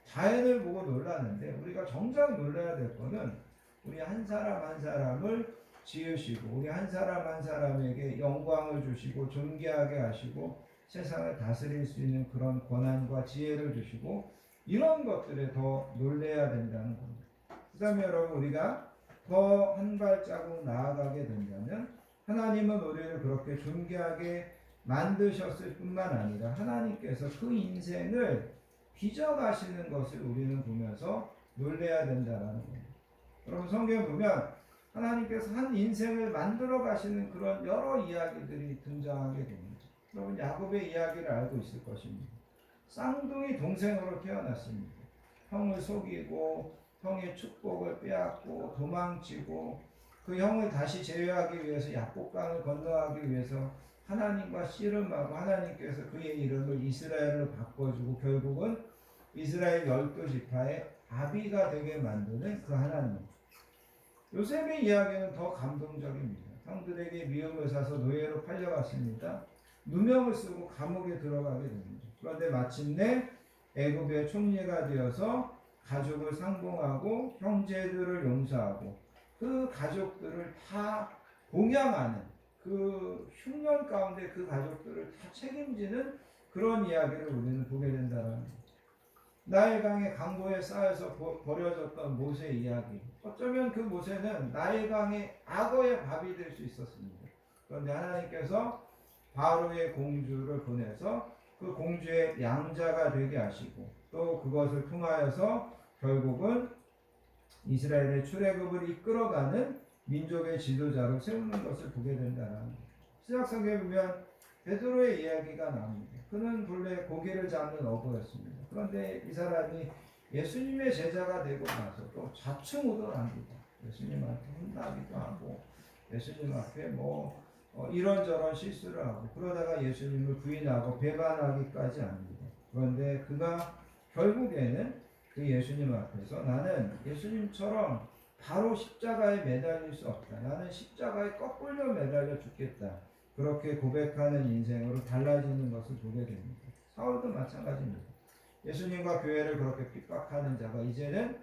자연을 보고 놀라는데 우리가 정작 놀라야 될 거는 우리 한 사람 한 사람을 지으시고 우리 한 사람 한 사람에게 영광을 주시고 존귀하게 하시고 세상을 다스릴 수 있는 그런 권한과 지혜를 주시고 이런 것들에 더 놀라야 된다는 겁니다. 그 다음에 여러분 우리가 더 한 발자국 나아가게 된다면 하나님은 우리를 그렇게 존귀하게 만드셨을 뿐만 아니라 하나님께서 그 인생을 빚어가시는 것을 우리는 보면서 놀라야 된다는 겁니다. 여러분 성경에 보면 하나님께서 한 인생을 만들어 가시는 그런 여러 이야기들이 등장하게 됩니다. 여러분 야곱의 이야기를 알고 있을 것입니다. 쌍둥이 동생으로 태어났습니다. 형을 속이고 형의 축복을 빼앗고 도망치고 그 형을 다시 제외하기 위해서 약복강을 건너가기 위해서 하나님과 씨름하고 하나님께서 그의 이름을 이스라엘로 바꿔주고 결국은 이스라엘 12지파의 아비가 되게 만드는 그 하나님. 요셉의 이야기는 더 감동적입니다. 형들에게 미움을 사서 노예로 팔려갔습니다. 누명을 쓰고 감옥에 들어가게 됩니다. 그런데 마침내 애굽의 총리가 되어서 가족을 상봉하고 형제들을 용서하고 그 가족들을 다 봉양하는 그 흉년 가운데 그 가족들을 다 책임지는 그런 이야기를 우리는 보게 된다는 거예요. 나일강의 강보에 쌓여서 버려졌던 모세 이야기. 어쩌면 그 모세는 나일강의 악어의 밥이 될 수 있었습니다. 그런데 하나님께서 바로의 공주를 보내서 그 공주의 양자가 되게 하시고 또 그것을 통하여서 결국은 이스라엘의 출애굽을 이끌어가는 민족의 지도자로 세우는 것을 보게 된다는 거예요. 신약성경에 보면 베드로의 이야기가 나옵니다. 그는 본래 고기를 잡는 어부였습니다. 그런데 이 사람이 예수님의 제자가 되고 나서 또 좌충우돌합니다. 예수님한테 혼나기도 하고 예수님 앞에 이런저런 실수를 하고 그러다가 예수님을 부인하고 배반하기까지 합니다. 그런데 그가 결국에는 그 예수님 앞에서 나는 예수님처럼 바로 십자가에 매달릴 수 없다. 나는 십자가에 거꾸로 매달려 죽겠다. 그렇게 고백하는 인생으로 달라지는 것을 보게 됩니다. 사울도 마찬가지입니다. 예수님과 교회를 그렇게 핍박하는 자가 이제는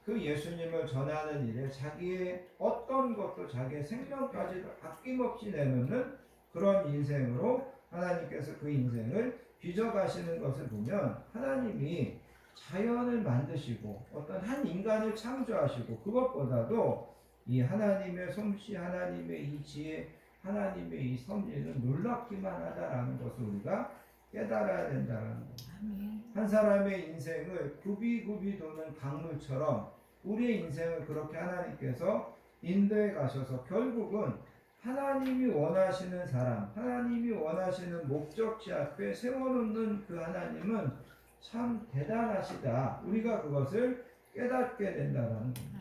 그 예수님을 전하는 일에 자기의 어떤 것도 자기의 생명까지도 아낌없이 내놓는 그런 인생으로 하나님께서 그 인생을 빚어가시는 것을 보면 하나님이 자연을 만드시고 어떤 한 인간을 창조하시고 그것보다도 이 하나님의 솜씨, 하나님의 이 지혜, 하나님의 이 섭리는 놀랍기만 하다라는 것을 우리가 깨달아야 된다는 거예요. 한 사람의 인생을 굽이굽이 도는 강물처럼 우리의 인생을 그렇게 하나님께서 인도해 가셔서 결국은 하나님이 원하시는 사람, 하나님이 원하시는 목적지 앞에 세워놓는 그 하나님은 참 대단하시다. 우리가 그것을 깨닫게 된다는 겁니다.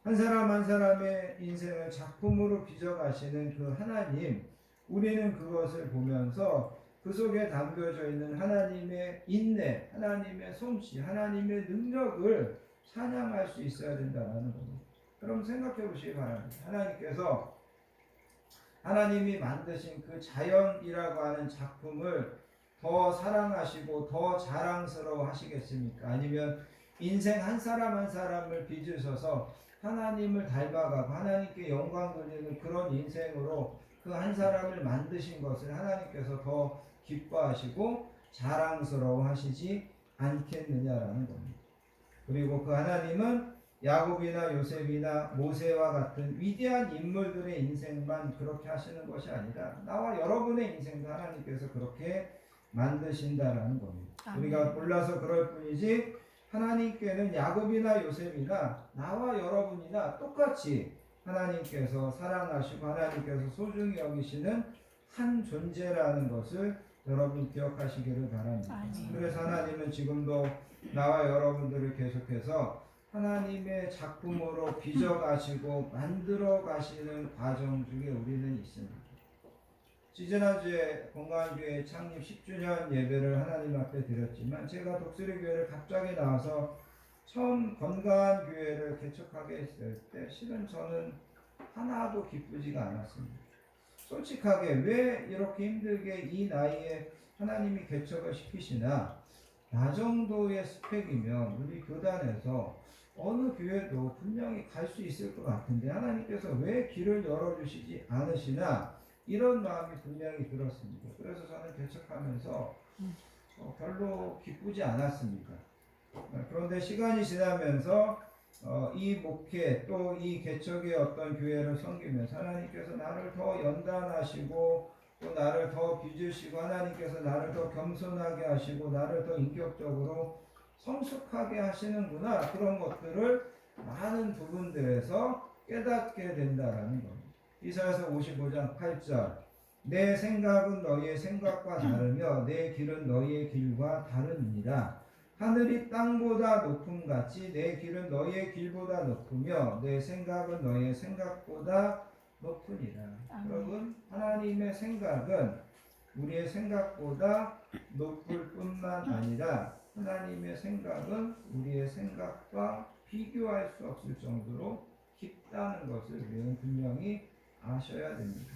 한 사람 한 사람의 인생을 작품으로 빚어가시는 그 하나님, 우리는 그것을 보면서 그 속에 담겨져 있는 하나님의 인내, 하나님의 솜씨, 하나님의 능력을 찬양할 수 있어야 된다는 겁니다. 그럼 생각해 보시기 바랍니다. 하나님께서 하나님이 만드신 그 자연이라고 하는 작품을 더 사랑하시고 더 자랑스러워 하시겠습니까? 아니면 인생 한 사람 한 사람을 빚으셔서 하나님을 닮아가고 하나님께 영광 돌리는 그런 인생으로 그 한 사람을 만드신 것을 하나님께서 더 기뻐하시고 자랑스러워 하시지 않겠느냐라는 겁니다. 그리고 그 하나님은 야곱이나 요셉이나 모세와 같은 위대한 인물들의 인생만 그렇게 하시는 것이 아니라 나와 여러분의 인생도 하나님께서 그렇게 만드신다라는 겁니다. 우리가 몰라서 그럴 뿐이지 하나님께는 야곱이나 요셉이나 나와 여러분이나 똑같이 하나님께서 사랑하시고 하나님께서 소중히 여기시는 한 존재라는 것을 여러분 기억하시기를 바랍니다. 그래서 하나님은 지금도 나와 여러분들을 계속해서 하나님의 작품으로 빚어가시고 만들어가시는 과정 중에 우리는 있습니다. 지지난주에 건강한교회 창립 10주년 예배를 하나님 앞에 드렸지만 제가 독수리 교회를 갑자기 나와서 처음 건강한 교회를 개척하게 했을 때 실은 저는 하나도 기쁘지가 않았습니다. 솔직하게 왜 이렇게 힘들게 이 나이에 하나님이 개척을 시키시나 나 정도의 스펙이면 우리 교단에서 어느 교회도 분명히 갈 수 있을 것 같은데 하나님께서 왜 길을 열어주시지 않으시나 이런 마음이 분명히 들었습니다. 그래서 저는 개척하면서 별로 기쁘지 않았습니다. 그런데 시간이 지나면서 이 목회 또 이 개척의 어떤 교회를 섬기면서 하나님께서 나를 더 연단하시고 또 나를 더 빚으시고 하나님께서 나를 더 겸손하게 하시고 나를 더 인격적으로 성숙하게 하시는구나 그런 것들을 많은 부분들에서 깨닫게 된다라는 겁니다. 이사야서 55장 8절 내 생각은 너희의 생각과 다르며 내 길은 너희의 길과 다르니라. 하늘이 땅보다 높음같이 내 길은 너희의 길보다 높으며 내 생각은 너희의 생각보다 높으니라. 여러분 하나님의 생각은 우리의 생각보다 높을 뿐만 아니라 하나님의 생각은 우리의 생각과 비교할 수 없을 정도로 깊다는 것을 우리는 분명히 아셔야 됩니다.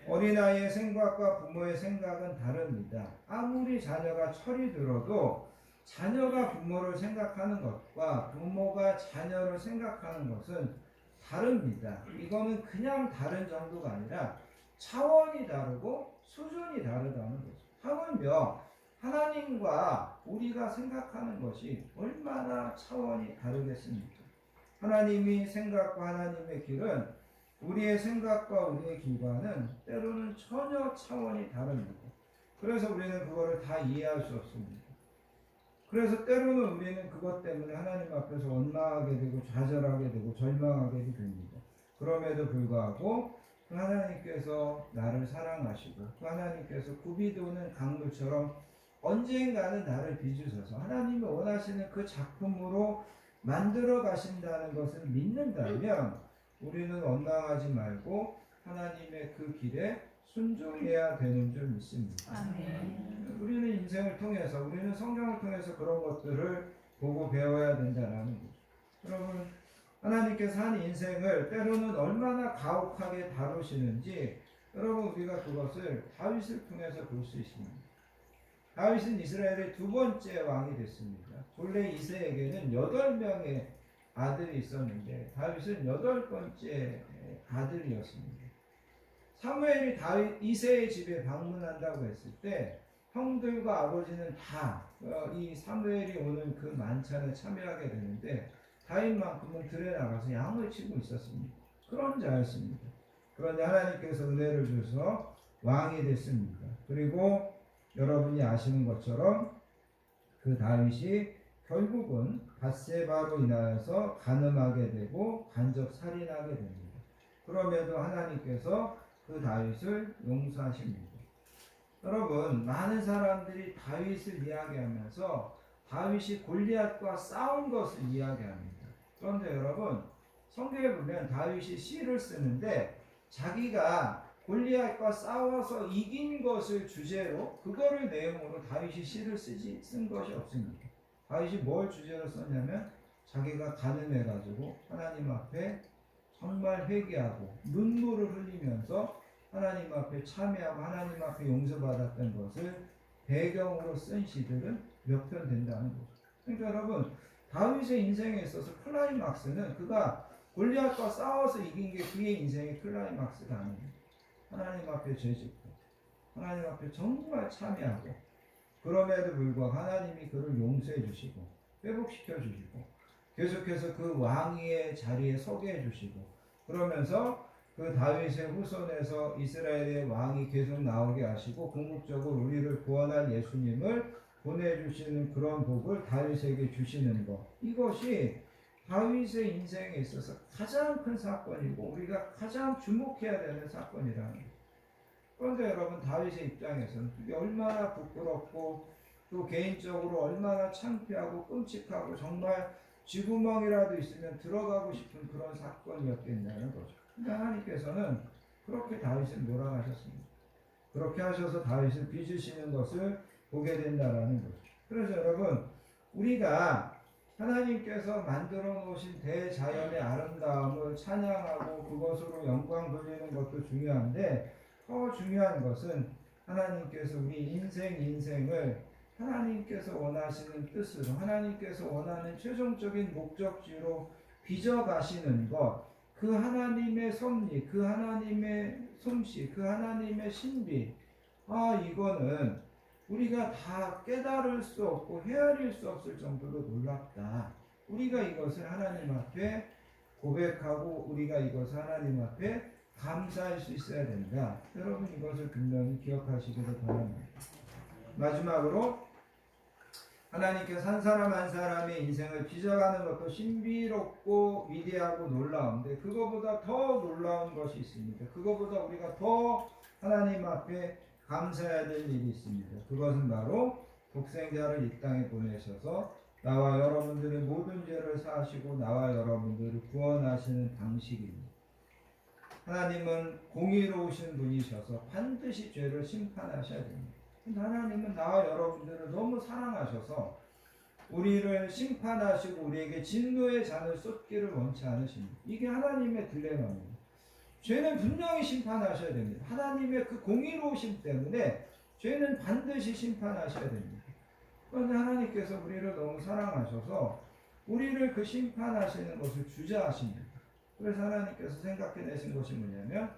어린아이의 생각과 부모의 생각은 다릅니다. 아무리 자녀가 철이 들어도 자녀가 부모를 생각하는 것과 부모가 자녀를 생각하는 것은 다릅니다. 이거는 그냥 다른 정도가 아니라 차원이 다르고 수준이 다르다는 거죠. 하물며 하나님과 우리가 생각하는 것이 얼마나 차원이 다르겠습니까? 하나님이 생각과 하나님의 길은 우리의 생각과 우리의 길과는 때로는 전혀 차원이 다릅니다. 그래서 우리는 그거를 다 이해할 수 없습니다. 그래서 때로는 우리는 그것 때문에 하나님 앞에서 원망하게 되고 좌절하게 되고 절망하게 됩니다. 그럼에도 불구하고 그 하나님께서 나를 사랑하시고 그 하나님께서 굽이도는 강물처럼 언젠가는 나를 빚으셔서 하나님이 원하시는 그 작품으로 만들어 가신다는 것을 믿는다면 우리는 원망하지 말고 하나님의 그 길에 순종해야 되는 줄 믿습니다. 아멘. 우리는 인생을 통해서 우리는 성경을 통해서 그런 것들을 보고 배워야 된다는 거죠. 여러분 하나님께서 한 인생을 때로는 얼마나 가혹하게 다루시는지 여러분 우리가 그것을 다윗을 통해서 볼 수 있습니다. 다윗은 이스라엘의 두 번째 왕이 됐습니다. 본래 이새에게는 8명의 아들이 있었는데 다윗은 8번째 아들이었습니다. 사무엘이 다윗 이새의 집에 방문한다고 했을 때 형들과 아버지는 다 이 사무엘이 오는 그 만찬에 참여하게 되는데 다윗만큼은 들에 나가서 양을 치고 있었습니다. 그런 자였습니다. 그런데 하나님께서 은혜를 주셔서 왕이 됐습니다. 그리고 여러분이 아시는 것처럼 그 다윗이 결국은 밧세바로 인하여서 간음하게 되고 간접 살인하게 됩니다. 그럼에도 하나님께서 그 다윗을 용서하십니다. 여러분 많은 사람들이 다윗을 이야기하면서 다윗이 골리앗과 싸운 것을 이야기합니다. 그런데 여러분 성경에 보면 다윗이 시를 쓰는데 자기가 골리앗과 싸워서 이긴 것을 주제로 그거를 내용으로 다윗이 시를 쓴 것이 없습니다. 다윗이 뭘 주제로 썼냐면 자기가 간음해가지고 하나님 앞에 정말 회개하고 눈물을 흘리면서 하나님 앞에 참회하고 하나님 앞에 용서받았던 것을 배경으로 쓴 시들은 몇 편 된다는 거죠. 그러니까 여러분 다윗의 인생에 있어서 클라이막스는 그가 골리앗과 싸워서 이긴 게 그의 인생의 클라이막스가 아닙니다. 하나님 앞에 죄짓고 하나님 앞에 정말 참회하고 그럼에도 불구하고 하나님이 그를 용서해 주시고 회복시켜 주시고 계속해서 그 왕위의 자리에 서게 해 주시고 그러면서 그 다윗의 후손에서 이스라엘의 왕이 계속 나오게 하시고 궁극적으로 우리를 구원할 예수님을 보내주시는 그런 복을 다윗에게 주시는 것, 이것이 다윗의 인생에 있어서 가장 큰 사건이고 우리가 가장 주목해야 되는 사건이라는 거예요. 그런데 여러분 다윗의 입장에서는 그게 얼마나 부끄럽고 또 개인적으로 얼마나 창피하고 끔찍하고 정말 쥐구멍이라도 있으면 들어가고 싶은 그런 사건이었겠냐는 거죠. 근데 하나님께서는 그렇게 다윗을 몰아가셨습니다. 그렇게 하셔서 다윗을 빚으시는 것을 보게 된다라는 거죠. 그래서 여러분 우리가 하나님께서 만들어 놓으신 대자연의 아름다움을 찬양하고 그것으로 영광 돌리는 것도 중요한데 더 중요한 것은 하나님께서 우리 인생을 하나님께서 원하시는 뜻으로 하나님께서 원하는 최종적인 목적지로 빚어가시는 것, 그 하나님의 섭리, 그 하나님의 솜씨, 그 하나님의 신비, 이거는 우리가 다 깨달을 수 없고 헤아릴 수 없을 정도로 놀랍다. 우리가 이것을 하나님 앞에 고백하고 우리가 이것을 하나님 앞에 감사할 수 있어야 된다. 여러분 이것을 분명히 기억하시기를 바랍니다. 마지막으로 하나님께서 한 사람 한 사람의 인생을 빚어가는 것도 신비롭고 위대하고 놀라운데 그거보다 더 놀라운 것이 있습니다. 그거보다 우리가 더 하나님 앞에 감사해야 될 일이 있습니다. 그것은 바로 독생자를 이 땅에 보내셔서 나와 여러분들의 모든 죄를 사하시고 나와 여러분들을 구원하시는 방식입니다. 하나님은 공의로우신 분이셔서 반드시 죄를 심판하셔야 됩니다. 하나님은 나와 여러분들을 너무 사랑하셔서 우리를 심판하시고 우리에게 진노의 잔을 쏟기를 원치 않으십니다. 이게 하나님의 딜레마입니다. 죄는 분명히 심판하셔야 됩니다. 하나님의 그 공의로우심 때문에 죄는 반드시 심판하셔야 됩니다. 그런데 하나님께서 우리를 너무 사랑하셔서 우리를 그 심판하시는 것을 주저하십니다. 그래서 하나님께서 생각해내신 것이 뭐냐면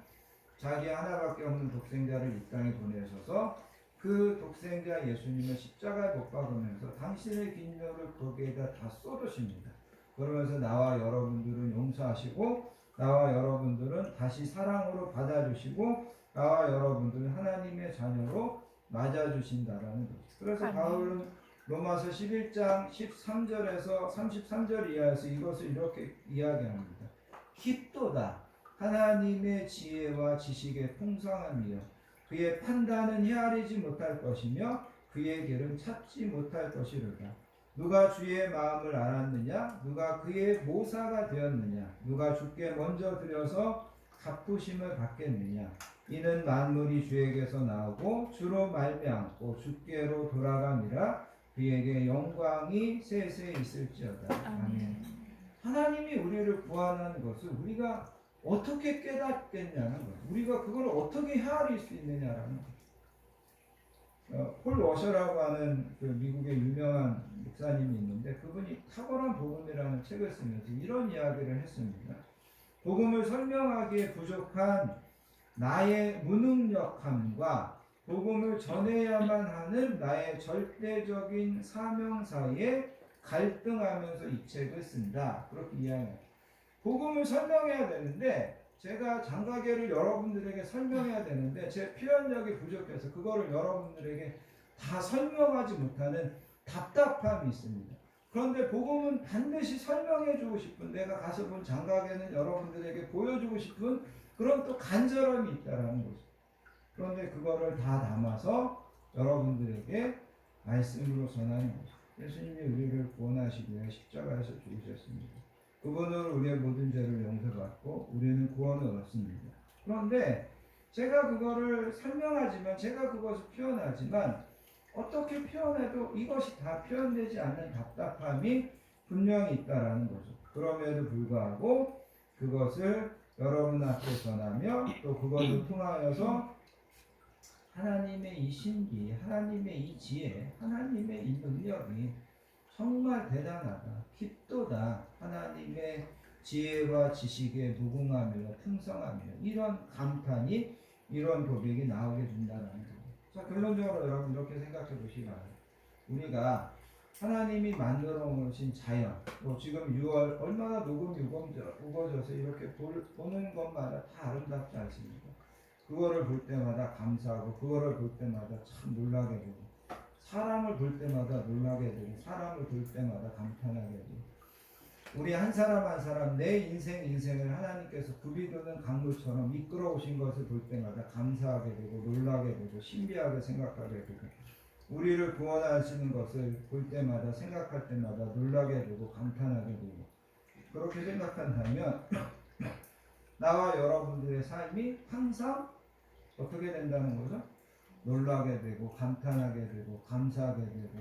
자기 하나밖에 없는 독생자를 이 땅에 보내셔서 그 독생자 예수님을 십자가에 못 박으면서 당신의 빈뇨를 거기에다 다 쏟으십니다. 그러면서 나와 여러분들은 용서하시고 나와 여러분들은 다시 사랑으로 받아주시고 나와 여러분들은 하나님의 자녀로 맞아주신다라는 거죠. 그래서 아멘. 바울은 로마서 11장 13절에서 33절 이하에서 이것을 이렇게 이야기합니다. 깊도다 하나님의 지혜와 지식의 풍성함이여 그의 판단은 헤아리지 못할 것이며 그의 길은 찾지 못할 것이로다. 누가 주의 마음을 알았느냐? 누가 그의 모사가 되었느냐? 누가 주께 먼저 드려서 갚으심을 받겠느냐? 이는 만물이 주에게서 나오고 주로 말미암고 주께로 돌아감이라 그에게 영광이 세세 있을지어다. 아멘. 하나님이 우리를 구원하는 것을 우리가 어떻게 깨닫겠냐는 거예요. 우리가 그걸 어떻게 헤아릴 수 있느냐라는 거예요. 폴 워셔라고 하는 그 미국의 유명한 목사님이 있는데 그분이 탁월한 복음이라는 책을 쓰면서 이런 이야기를 했습니다. 복음을 설명하기에 부족한 나의 무능력함과 복음을 전해야만 하는 나의 절대적인 사명 사이에 갈등하면서 이 책을 쓴다. 그렇게 이야기해요. 복음을 설명해야 되는데 제가 장가계를 여러분들에게 설명해야 되는데 제 표현력이 부족해서 그거를 여러분들에게 다 설명하지 못하는 답답함이 있습니다. 그런데 복음은 반드시 설명해주고 싶은 내가 가서 본 장가계는 여러분들에게 보여주고 싶은 그런 또 간절함이 있다라는 거죠. 그런데 그거를 다 담아서 여러분들에게 말씀으로 전하는 거죠. 예수님이 우리를 구원하시기 위해 십자가에서 죽으셨습니다. 그분으로 우리의 모든 죄를 용서받고 우리는 구원을 얻습니다. 그런데 제가 그거를 설명하지만 제가 그것을 표현하지만 어떻게 표현해도 이것이 다 표현되지 않는 답답함이 분명히 있다라는 거죠. 그럼에도 불구하고 그것을 여러분 앞에 전하며 또 그것을 통하여서 하나님의 이 신비, 하나님의 이 지혜, 하나님의 이 능력이 정말 대단하다. 깊도다. 하나님의 지혜와 지식의 무궁함이며 풍성함이며 이런 감탄이 이런 고백이 나오게 된다는 거예요. 자, 결론적으로 여러분 이렇게 생각해 보시기 바랍니다. 우리가 하나님이 만들어 놓으신 자연, 지금 6월 얼마나 우거져서 이렇게 보는 것마다 다 아름답지 않습니까? 그거를 볼 때마다 감사하고 그거를 볼 때마다 참 놀라게 되고 사람을 볼 때마다 놀라게 되고 사람을 볼 때마다 감탄하게 되고 우리 한 사람 한 사람 내 인생을 하나님께서 굽이두는 강물처럼 이끌어 오신 것을 볼 때마다 감사하게 되고 놀라게 되고 신비하게 생각하게 되고 우리를 구원하시는 것을 볼 때마다 생각할 때마다 놀라게 되고 감탄하게 되고 그렇게 생각한다면 나와 여러분들의 삶이 항상 어떻게 된다는 거죠? 놀라게 되고 감탄하게 되고 감사하게 되고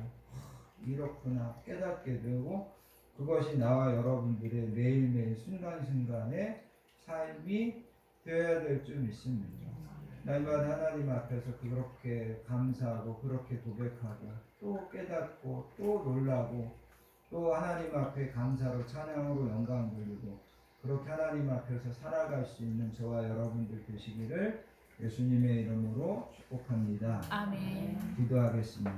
이렇구나 깨닫게 되고 그것이 나와 여러분들의 매일매일 순간순간의 삶이 되어야 될 줄 믿습니다. 날마다 하나님 앞에서 그렇게 감사하고 그렇게 고백하고 또 깨닫고 또 놀라고 또 하나님 앞에 감사로 찬양으로 영광 돌리고 그렇게 하나님 앞에서 살아갈 수 있는 저와 여러분들 되시기를 예수님의 이름으로 축복합니다. 아멘. 기도하겠습니다.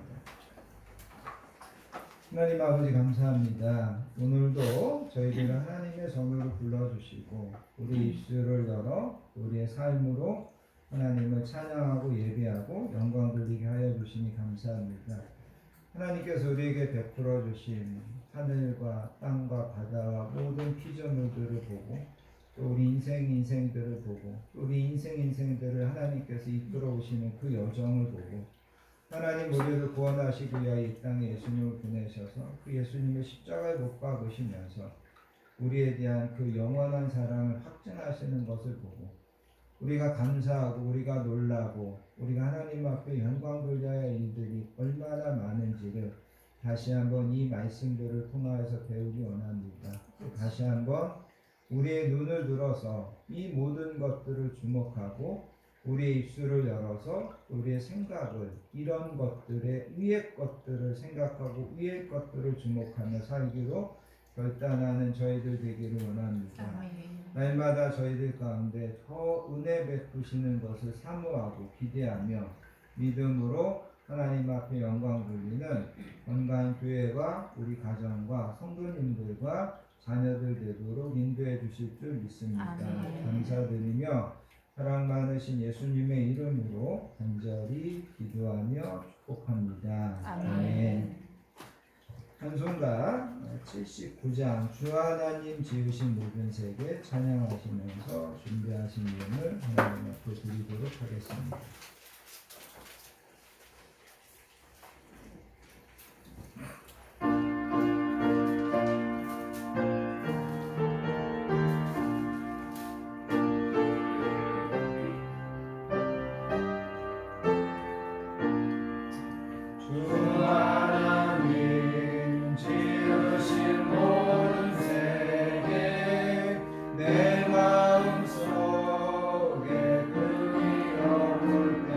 하나님 아버지 감사합니다. 오늘도 저희들을 하나님의 전으로 불러주시고 우리 입술을 열어 우리의 삶으로 하나님을 찬양하고 예배하고 영광 돌리게 하여 주시니 감사합니다. 하나님께서 우리에게 베풀어 주신 하늘과 땅과 바다와 모든 피조물들을 보고 또 우리 인생들을 보고 우리 인생들을 하나님께서 이끌어 오시는 그 여정을 보고 하나님 우리를 구원하시기 위하여 이 땅에 예수님을 보내셔서 그 예수님을 십자가에 못 박으시면서 우리에 대한 그 영원한 사랑을 확증하시는 것을 보고 우리가 감사하고 우리가 놀라고 우리가 하나님 앞에 영광 돌려야 할 일들이 얼마나 많은지를 다시 한번 이 말씀들을 통하여서 배우기 원합니다. 다시 한번 우리의 눈을 들어서 이 모든 것들을 주목하고 우리의 입술을 열어서 우리의 생각을 이런 것들의 위의 것들을 생각하고 위의 것들을 주목하며 살기로 결단하는 저희들 되기를 원합니다. 날마다 저희들 가운데 더 은혜 베푸시는 것을 사모하고 기대하며 믿음으로 하나님 앞에 영광 돌리는 건강한 교회와 우리 가정과 성도님들과 자녀들 되도록 인도해 주실 줄 믿습니다. 아멘. 감사드리며 사랑 많으신 예수님의 이름으로 간절히 기도하며 축복합니다. 아멘. 찬송가 79장 주 하나님 지으신 모든 세계 찬양하시면서 준비하신 예물 하나님 앞에 드리도록 하겠습니다. 내 마음속에 그리 어울 때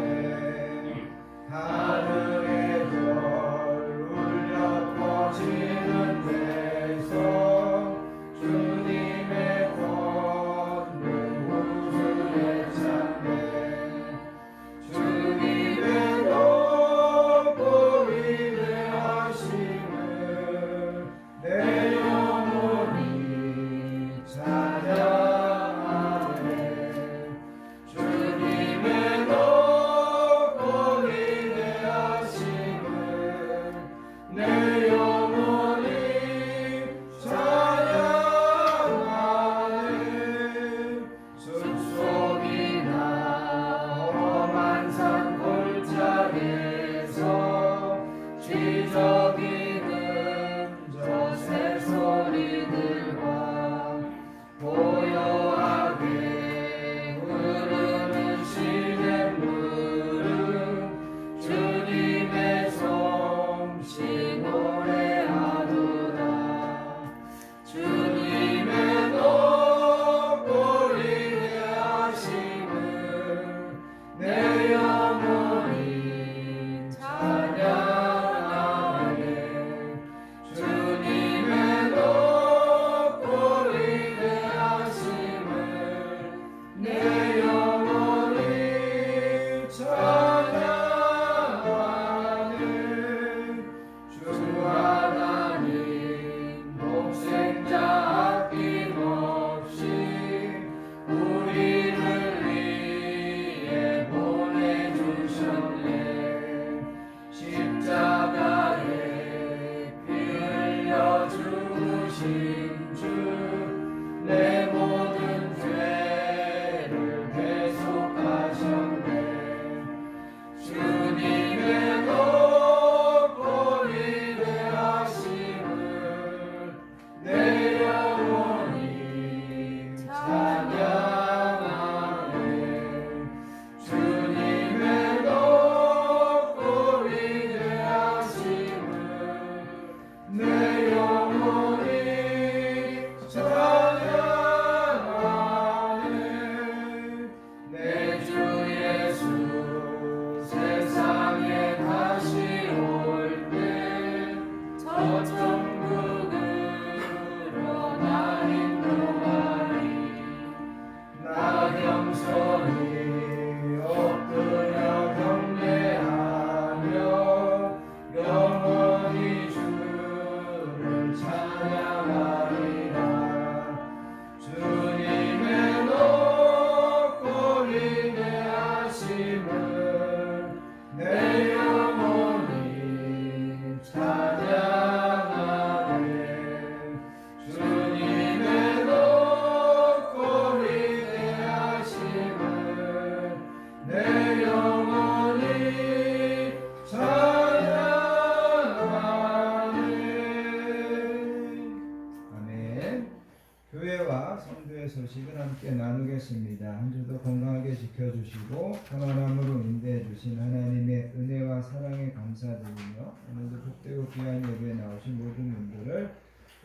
교회와 성도의 소식을 함께 나누겠습니다. 한 주도 건강하게 지켜주시고 평안함으로 인도해 주신 하나님의 은혜와 사랑에 감사드리며 오늘도 복되고 귀한 예배에 나오신 모든 분들을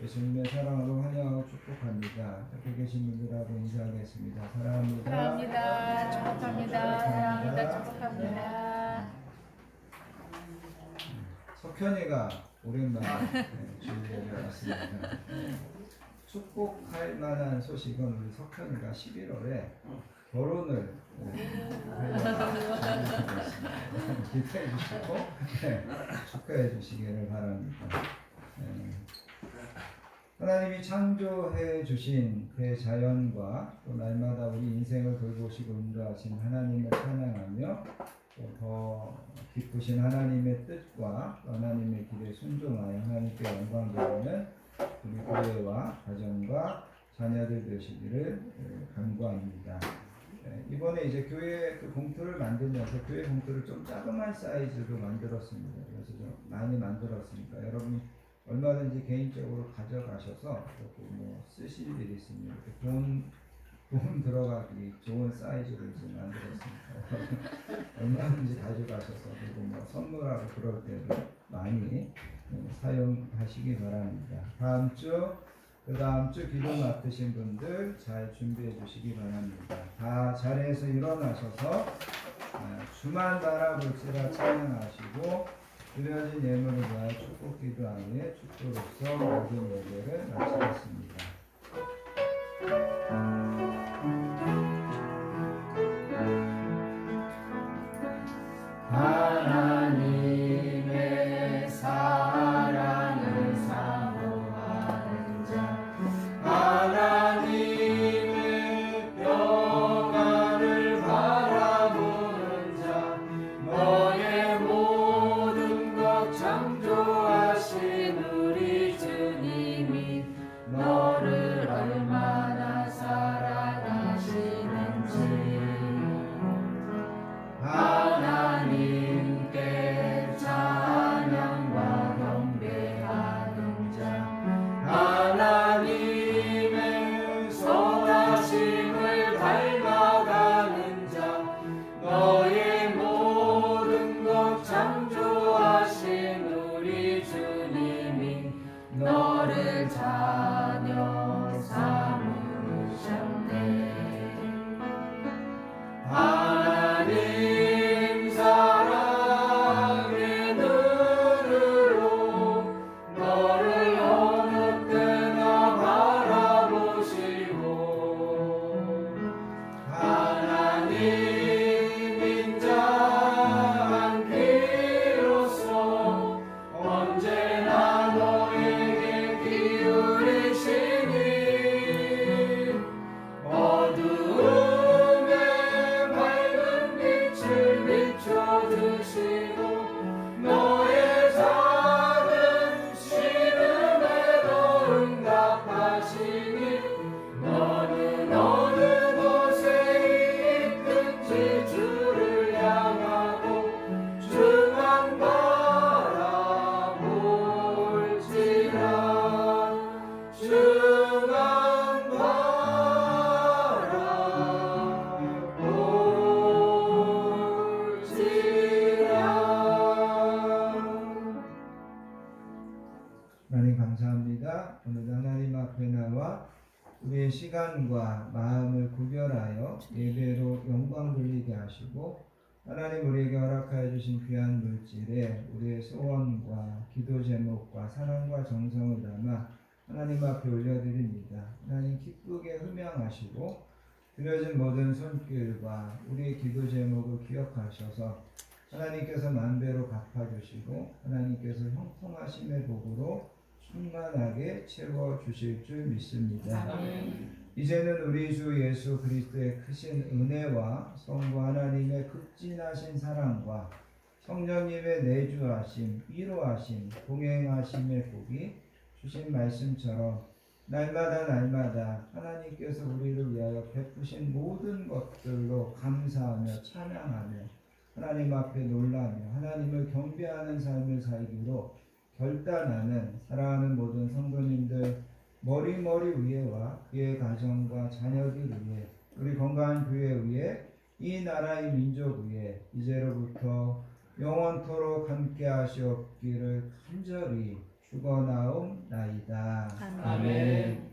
예수님의 사랑으로 환영하고 축복합니다. 옆에 계신 분들하고 인사하겠습니다. 사랑합니다. 사랑합니다. 축복합니다. 사랑합니다. 축복합니다. 석현이가 오랜만에 주일에 왔습니다. 축복할 만한 소식은 우리 석현이가 11월에 결혼을 기대해 주시고 축하해 주시기를 바랍니다. 하나님이 창조해 주신 대자연과 또 날마다 우리 인생을 돌보시고 인도하신 하나님을 찬양하며 또 더 기쁘신 하나님의 뜻과 하나님의 길에 순종하여 하나님께 영광 돌리는 우리 교회와 가정과 자녀들 되시기를 간구합니다. 이번에 이제 교회 그 봉투를 만들면서 교회 봉투를 좀 자그마한 사이즈로 만들었습니다. 그래서 좀 많이 만들었으니까 여러분이 얼마든지 개인적으로 가져가셔서 뭐 쓰실 일이 있으면 이렇게 돈 들어가기 좋은 사이즈로 이제 만들었습니다. 얼마든지 가져가셔서 그리고 뭐 선물하고 그럴 때도 많이 사용하시기 바랍니다. 그 다음 주 기도 맡으신 분들 잘 준비해 주시기 바랍니다. 다 자리에서 일어나셔서 주만 바라볼지라 찬양하시고 드려진 예물을 위하여 축복 기도하며 축도로서 모든 예배를 마치겠습니다. 하나님의 사랑을 사모하는 자 하나님의 평안을 바라보는 자 너의 모든 것 창조하신 우리 주님이 너를 얼마나 사랑하시는지 하나님께 찬양과 경배하는 자 하나님의 선하심을 닮아가는 자 너의 모든 것 창조하신 우리 주님이 너를 자녀 삼으셨네. 하나님 사랑의 눈으로 너를 어느 때나 바라보시고 하나님 인자한 귀로서 언제나 너에게 기울이시니 어두움에 밝은 빛을 비춰주시고 너의 작은 신음에도 응답하시니 너는 어느 곳에 있든지 주를 향하고 주만 바라볼지라 주만 하나님 감사합니다. 오늘도 하나님 앞에 나와 우리의 시간과 마음을 구별하여 예배로 영광 돌리게 하시고 하나님 우리에게 허락하여 주신 귀한 물질에 우리의 소원과 기도 제목과 사랑과 정성을 담아 하나님 앞에 올려드립니다. 하나님 기쁘게 흠양하시고 드려진 모든 손길과 우리의 기도 제목을 기억하셔서 하나님께서 만배로 갚아주시고 하나님께서 형통하심의 복으로 충만하게 채워주실 줄 믿습니다. 이제는 우리 주 예수 그리스도의 크신 은혜와 성부 하나님의 극진하신 사랑과 성령님의 내주하심, 위로하심, 동행하심의 복이 주신 말씀처럼 날마다 하나님께서 우리를 위하여 베푸신 모든 것들로 감사하며 찬양하며 하나님 앞에 놀라며 하나님을 경배하는 삶을 살기로 결단하는 사랑하는 모든 성도님들 머리 위에와 그의 가정과 자녀들 위에 우리 건강한 교회 위에 이 나라의 민족 위에 이제로부터 영원토록 함께 하시옵기를 간절히 축원하옵나이다. 아멘. 아멘.